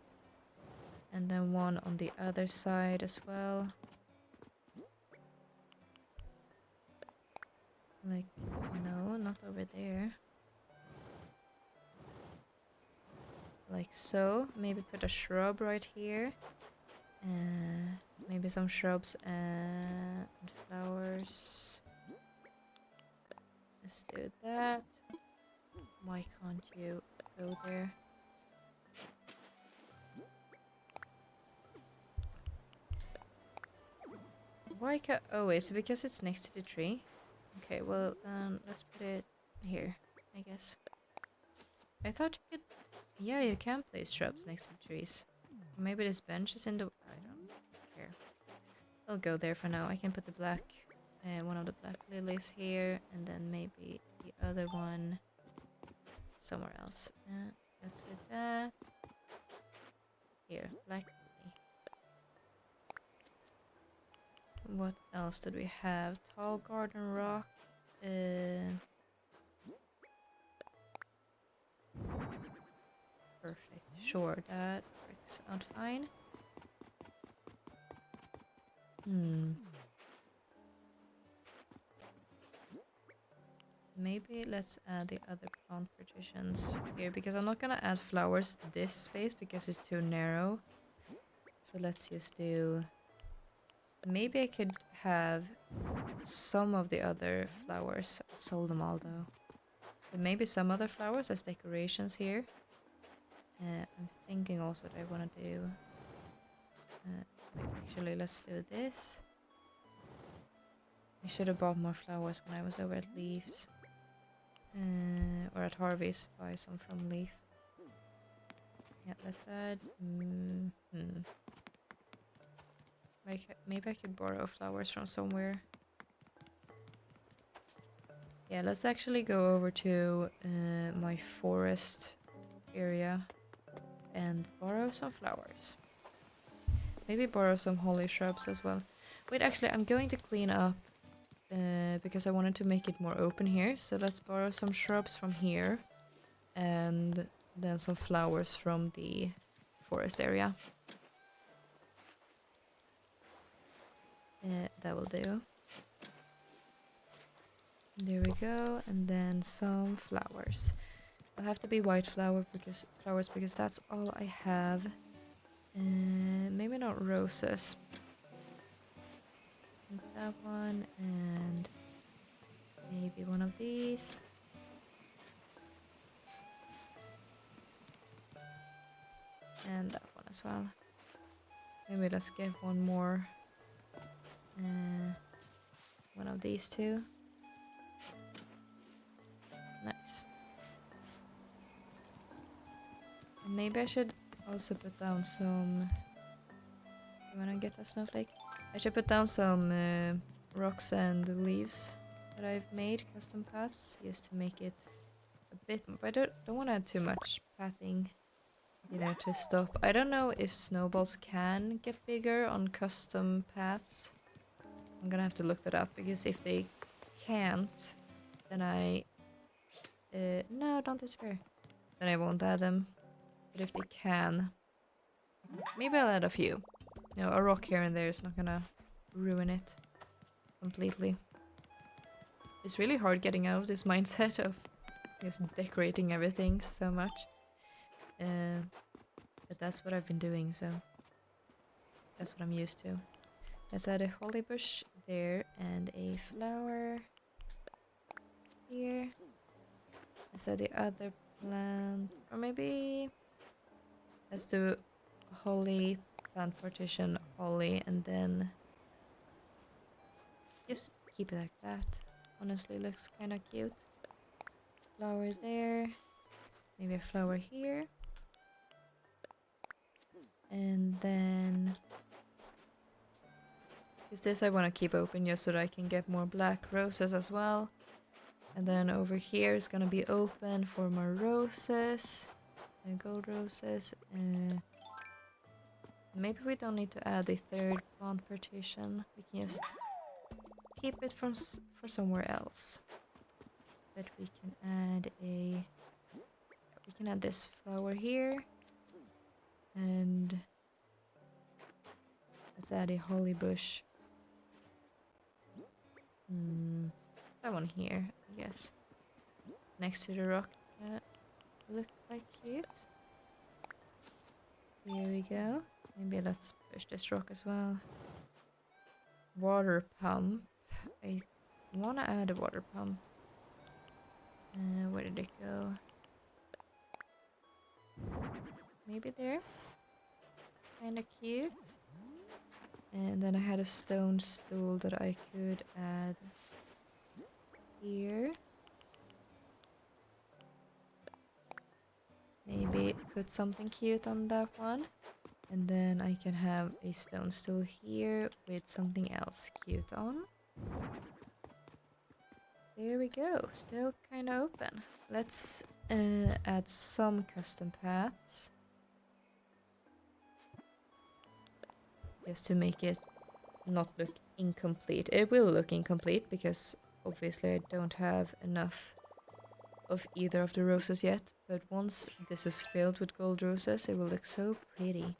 And then one on the other side as well. Like, no, not over there. Like so. Maybe put a shrub right here. Maybe some shrubs and flowers. Let's do that. Why can't you go there? Why can't... Oh, is it because it's next to the tree? Okay, well then let's put it here, I guess. I thought you could... Yeah, you can place shrubs next to trees. Maybe this bench is in the... I don't care. I'll go there for now. I can put the black... one of the black lilies here, and then maybe the other one somewhere else. Let's do that. Here, black lily. What else did we have? Tall garden rock. Perfect. Sure, that works out fine. Maybe let's add the other plant partitions here, because I'm not gonna add flowers this space because it's too narrow. So let's just do... Maybe I could have some of the other flowers. Sold them all though. But maybe some other flowers as decorations here. I'm thinking also that I want to do... actually, let's do this. I should have bought more flowers when I was over at Leaf's. Or at Harvey's, buy some from Leaf. Yeah, let's add... Maybe I could borrow flowers from somewhere. Yeah, let's actually go over to my forest area and borrow some flowers. Maybe borrow some holly shrubs as well. Wait, actually, I'm going to clean up because I wanted to make it more open here. So let's borrow some shrubs from here and then some flowers from the forest area. That will do. There we go, and then some flowers. It'll have to be white flowers because that's all I have. Maybe not roses. I think that one and maybe one of these. And that one as well. Maybe let's get one more. One of these two. Nice. And maybe I should also put down some... You wanna get a snowflake? I should put down some rocks and leaves that I've made, custom paths, just to make it a bit... But I don't want to add too much pathing, you know, to stop. I don't know if snowballs can get bigger on custom paths. I'm gonna have to look that up, because if they can't, then I... no, don't despair. Then I won't add them. But if they can, maybe I'll add a few. You know, a rock here and there is not gonna ruin it completely. It's really hard getting out of this mindset of just decorating everything so much. But that's what I've been doing, so that's what I'm used to. Let's add a holly bush there and a flower here. Let's add the other plant, or maybe let's do holly, plant partition, holly, and then just keep it like that. Honestly, looks kind of cute. Flower there, maybe a flower here, and then because this I want to keep open just so that I can get more black roses as well. And then over here is gonna be open for more roses and gold roses. Maybe we don't need to add a third plant partition. We can just keep it for somewhere else. But we can add this flower here, and let's add a holly bush. That one here, I guess, next to the rock. Look quite cute. There we go. Maybe let's push this rock as well. Water pump. I want to add a water pump. Where did it go? Maybe there. Kinda cute. And then I had a stone stool that I could add here. Maybe put something cute on that one. And then I can have a stone stool here with something else cute on. There we go. Still kind of open. Let's add some custom paths. Just to make it not look incomplete. It will look incomplete because obviously I don't have enough of either of the roses yet. But once this is filled with gold roses, it will look so pretty.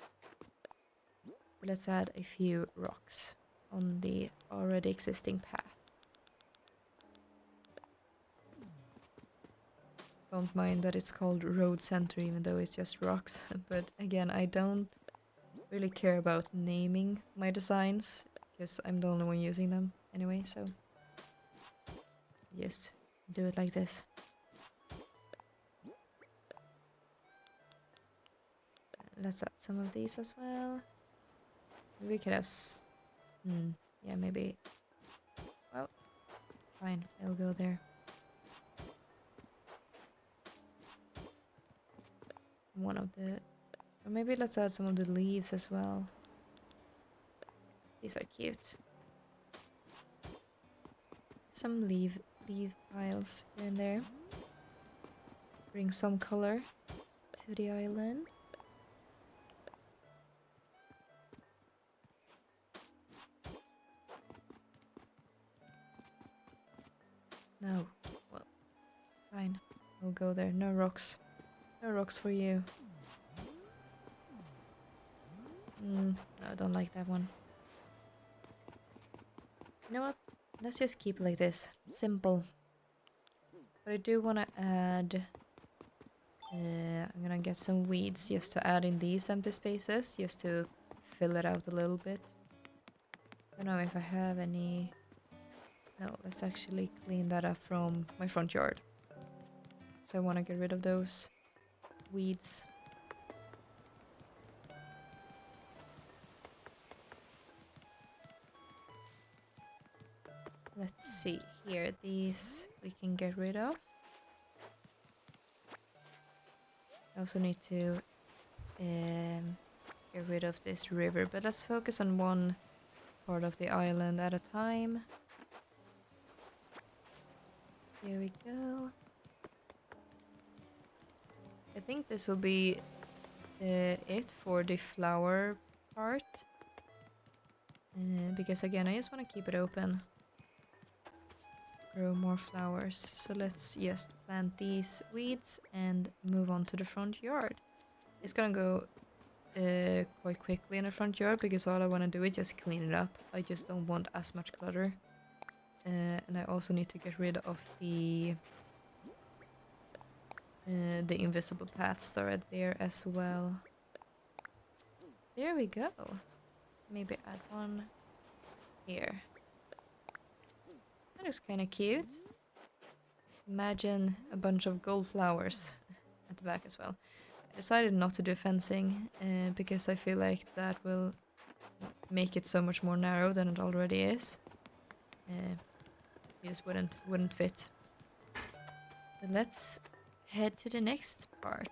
Let's add a few rocks on the already existing path. Don't mind that it's called road center even though it's just rocks. But again, I don't really care about naming my designs because I'm the only one using them anyway, so just do it like this. let's add some of these as well. We could have yeah, maybe. Well, fine, I'll go there. One of the, or maybe let's add some of the leaves as well. These are cute. Some leaf piles here and there. Bring some color to the island. No, well, fine. I'll go there. No rocks. No rocks for you. No, I don't like that one. You know what? Let's just keep it like this. Simple. But I do want to add... I'm gonna get some weeds just to add in these empty spaces. Just to fill it out a little bit. I don't know if I have any... No, let's actually clean that up from my front yard. So I want to get rid of those weeds. Let's see here. These we can get rid of. I also need to get rid of this river, but let's focus on one part of the island at a time. Here we go. I think this will be it for the flower part. Because again, I just want to keep it open. Grow more flowers. So let's just plant these weeds and move on to the front yard. It's gonna go quite quickly in the front yard because all I want to do is just clean it up. I just don't want as much clutter. And I also need to get rid of the invisible paths that are there as well. There we go. Maybe add one here. That looks kind of cute. Imagine a bunch of gold flowers at the back as well. I decided not to do fencing because I feel like that will make it so much more narrow than it already is. It just wouldn't fit. But let's head to the next part.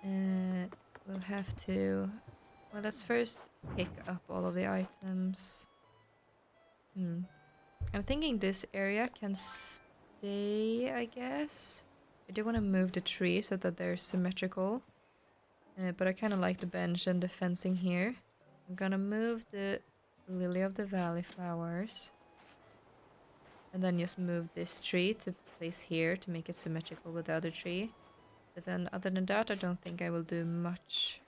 We'll have to... Well, let's first pick up all of the items. I'm thinking this area can stay, I guess. I do want to move the tree so that they're symmetrical. But I kind of like the bench and the fencing here. I'm gonna move the lily of the valley flowers. And then just move this tree to place here to make it symmetrical with the other tree. But then other than that, I don't think I will do much.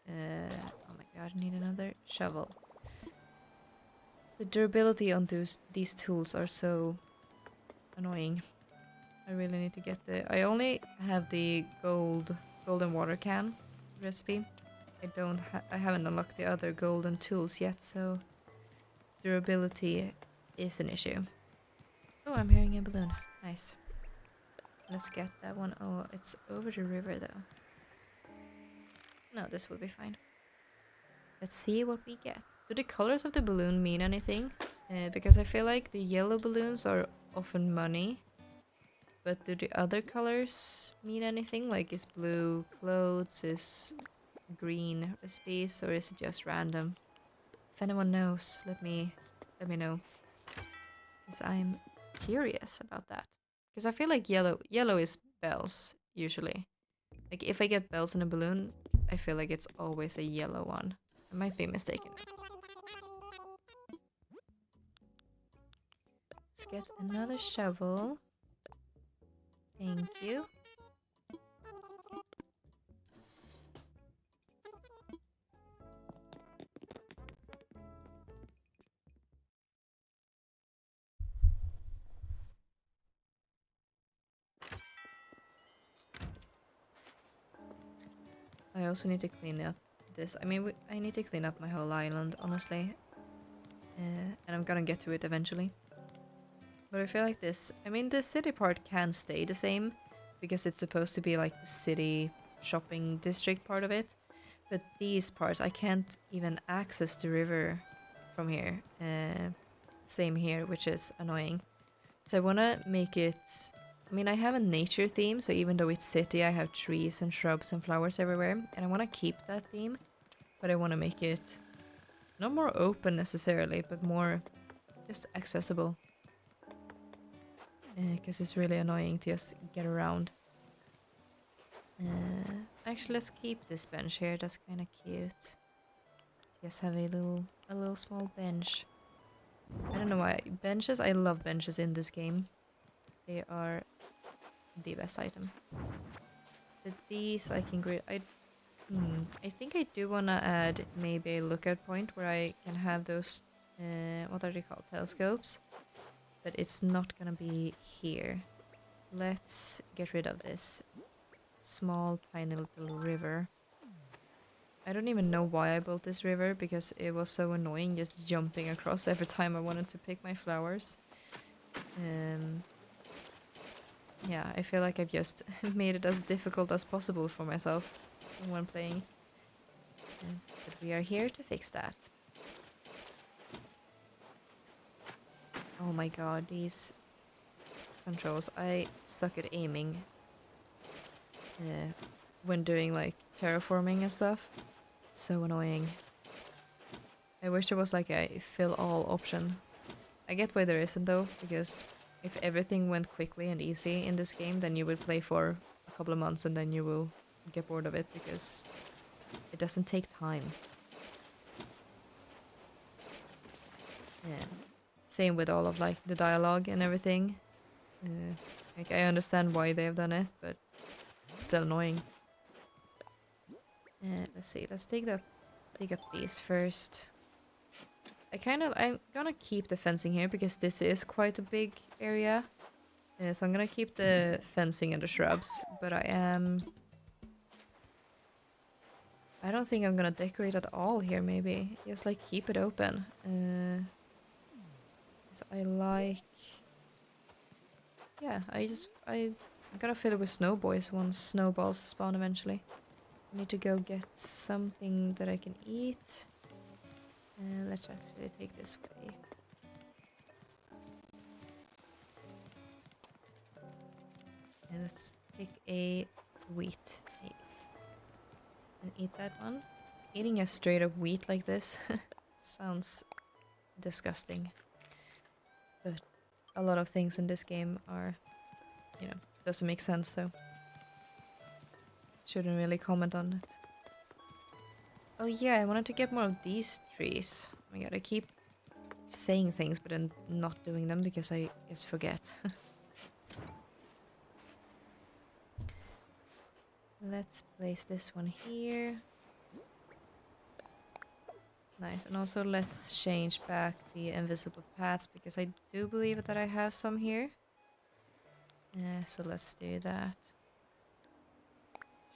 Oh my god, I need another shovel. The durability on these tools are so annoying. I really need to get the... I only have the golden water can recipe. I haven't unlocked the other golden tools yet, so durability is an issue. Oh, I'm hearing a balloon. Nice. Let's get that one. Oh, it's over the river though. No, this will be fine. Let's see what we get. Do the colors of the balloon mean anything? Because I feel like the yellow balloons are often money. But do the other colors mean anything? Like, is blue clothes, is green recipes, or is it just random? If anyone knows, let me know. Because I'm curious about that. Because I feel like yellow is bells, usually. Like, if I get bells in a balloon, I feel like it's always a yellow one. I might be mistaken. Let's get another shovel. Thank you. I also need to clean up this. I mean, I need to clean up my whole island, honestly. And I'm gonna get to it eventually. But I feel like this, I mean, the city part can stay the same because it's supposed to be like the city shopping district part of it. But these parts, I can't even access the river from here. Same here, which is annoying. So I want to make it, I mean, I have a nature theme, so even though it's city, I have trees and shrubs and flowers everywhere. And I want to keep that theme, but I want to make it not more open necessarily, but more just accessible. Because it's really annoying to just get around. Actually, let's keep this bench here. That's kind of cute. Just have a little small bench. I don't know why benches. I love benches in this game. They are the best item. But these I can I think I do wanna add maybe a lookout point where I can have those. What are they called? Telescopes. But it's not gonna be here. Let's get rid of this small tiny little river. I don't even know why I built this river because it was so annoying just jumping across every time I wanted to pick my flowers. Yeah, I feel like I've just made it as difficult as possible for myself when playing. But we are here to fix that. Oh my god, these controls. I suck at aiming when doing like terraforming and stuff. So annoying. I wish there was like a fill all option. I get why there isn't though, because if everything went quickly and easy in this game, then you would play for a couple of months and then you will get bored of it because it doesn't take time. Yeah. Same with all of like the dialogue and everything. Like I understand why they've done it, but it's still annoying. Let's see. Let's dig up these first. I'm gonna keep the fencing here because this is quite a big area. So I'm gonna keep the fencing and the shrubs, but I don't think I'm gonna decorate at all here. Maybe just like keep it open. So I like. Yeah, I'm gonna fill it with snowboys once snowballs spawn eventually. I need to go get something that I can eat. Let's actually take this way. And let's take a wheat maybe. And eat that one. Eating a straight up wheat like this sounds disgusting. But a lot of things in this game are, doesn't make sense, so shouldn't really comment on it. Oh yeah, I wanted to get more of these trees. Oh my god, I keep saying things but then not doing them because I just forget. Let's place this one here. Nice, and also let's change back the invisible paths because I do believe that I have some here. So let's do that.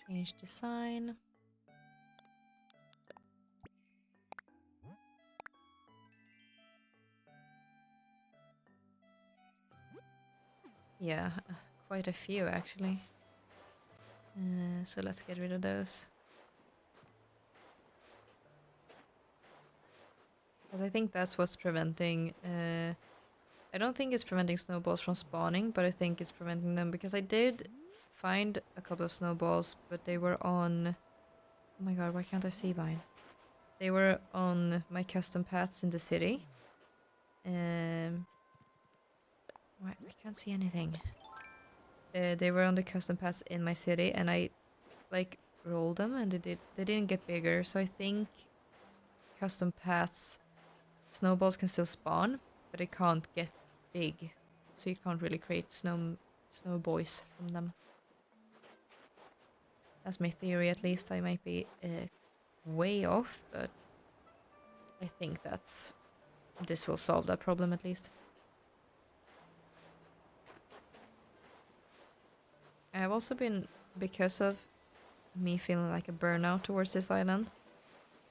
Change design. Yeah, quite a few actually. So let's get rid of those. Because I think that's what's preventing... I don't think it's preventing snowballs from spawning, but I think it's preventing them because I did find a couple of snowballs, but they were on... Oh my god, why can't I see mine? They were on my custom paths in the city. I can't see anything. They were on the custom paths in my city, and I like rolled them, and they didn't get bigger. So I think custom paths snowballs can still spawn, but it can't get big, so you can't really create snow boys from them. That's my theory, at least. I might be way off, but I think this will solve that problem at least. I have also been, because of me feeling like a burnout towards this island,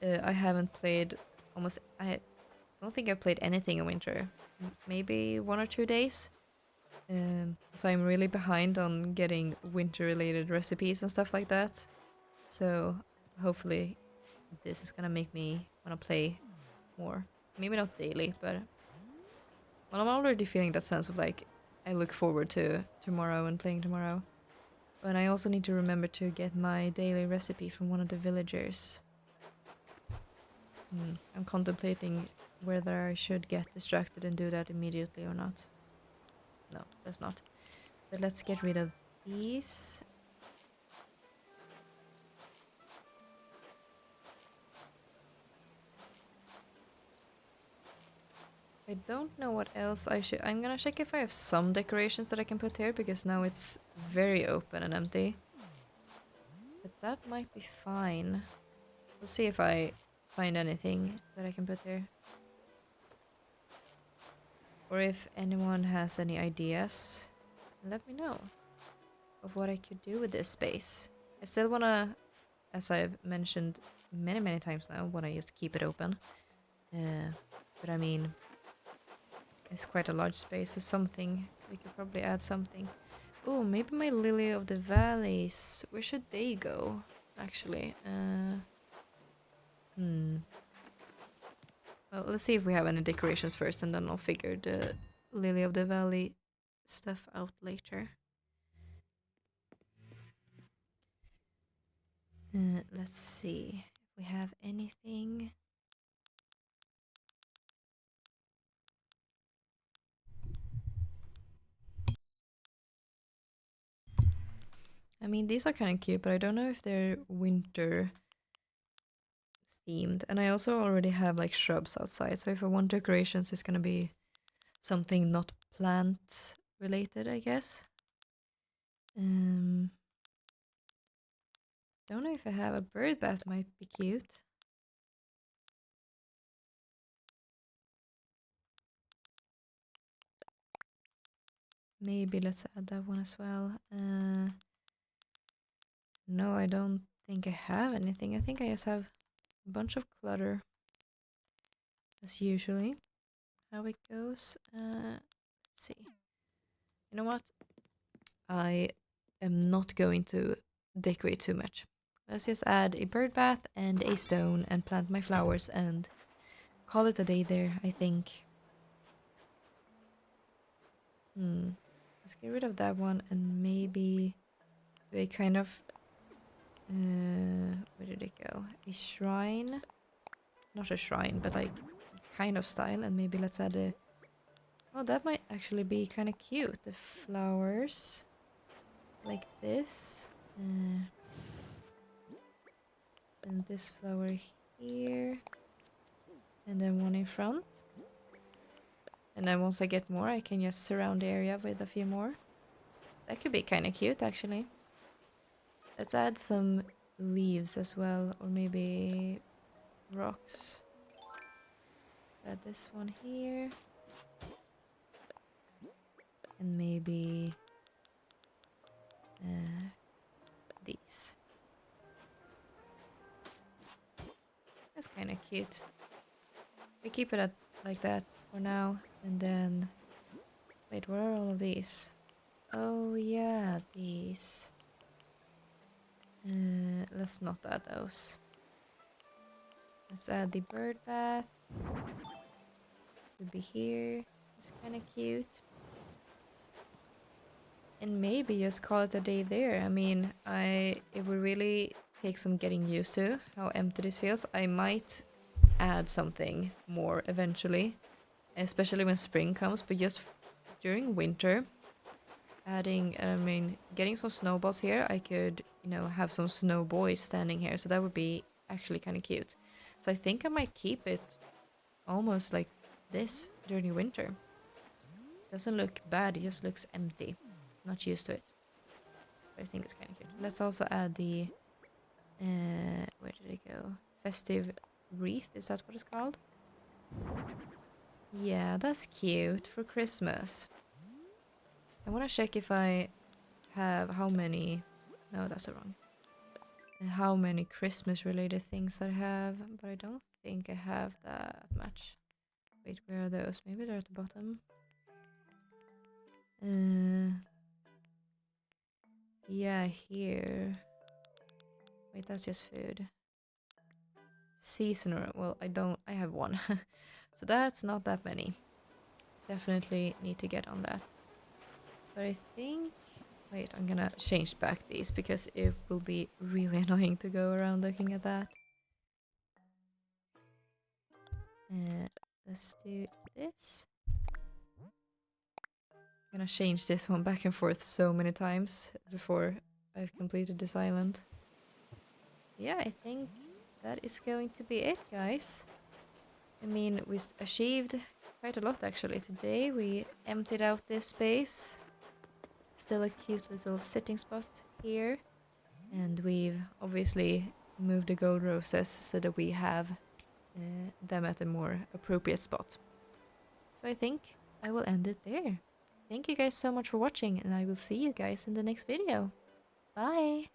I haven't played I don't think I've played anything in winter. maybe 1 or 2 days. So I'm really behind on getting winter-related recipes and stuff like that. So hopefully this is gonna make me wanna play more. Maybe not daily, but well, I'm already feeling that sense of like I look forward to tomorrow and playing tomorrow. But I also need to remember to get my daily recipe from one of the villagers. I'm contemplating whether I should get distracted and do that immediately or not. No, that's not. But let's get rid of these. I don't know what else I should... I'm gonna check if I have some decorations that I can put here, because now it's very open and empty. But that might be fine. We'll see if I find anything that I can put there. Or if anyone has any ideas, let me know of what I could do with this space. I still wanna, as I've mentioned many times now, wanna just keep it open. But I mean, it's quite a large space, so something, we could probably add something. Oh, maybe my Lily of the Valleys, where should they go, actually? Well, let's see if we have any decorations first, and then I'll figure the Lily of the Valley stuff out later. Let's see if we have anything. I mean, these are kind of cute, but I don't know if they're winter themed. And I also already have like shrubs outside, so if I want decorations, it's gonna be something not plant related, I guess. Don't know if I have a bird bath, might be cute. Maybe let's add that one as well. No, I don't think I have anything. I think I just have a bunch of clutter, as usually. How it goes. Let's see. You know what? I am not going to decorate too much. Let's just add a bird bath and a stone and plant my flowers and call it a day there, I think. Let's get rid of that one and maybe do a kind of... where did it go? A shrine? Not a shrine, but like kind of style. And maybe let's add a... Oh, that might actually be kind of cute. The flowers. Like this. And this flower here. And then one in front. And then once I get more, I can just surround the area with a few more. That could be kind of cute, actually. Let's add some leaves as well, or maybe rocks. Let's add this one here. And maybe these. That's kind of cute. We keep it at like that for now, and then... Wait, where are all of these? Oh yeah, these. Let's not add those. Let's add the bird bath. Could be here. It's kind of cute. And maybe just call it a day there. I mean, it would really take some getting used to how empty this feels. I might add something more eventually, especially when spring comes, but just during winter, getting some snowballs here, I could, have some snow boys standing here, so that would be actually kind of cute. So I think I might keep it almost like this during winter. Doesn't look bad, it just looks empty. Not used to it. But I think it's kind of cute. Let's also add the, where did it go? Festive wreath, is that what it's called? Yeah, that's cute for Christmas. I want to check if I have how many... No, that's wrong. How many Christmas related things I have, but I don't think I have that much. Wait, where are those? Maybe they're at the bottom. Yeah, here. Wait, that's just food. Seasonal. Well, I have one. So that's not that many. Definitely need to get on that. But I think... Wait, I'm gonna change back these because it will be really annoying to go around looking at that. Let's do this. I'm gonna change this one back and forth so many times before I've completed this island. Yeah, I think that is going to be it, guys. I mean, we achieved quite a lot actually today. We emptied out this space. Still a cute little sitting spot here. And we've obviously moved the gold roses so that we have them at a more appropriate spot. So I think I will end it there. Thank you guys so much for watching, and I will see you guys in the next video. Bye!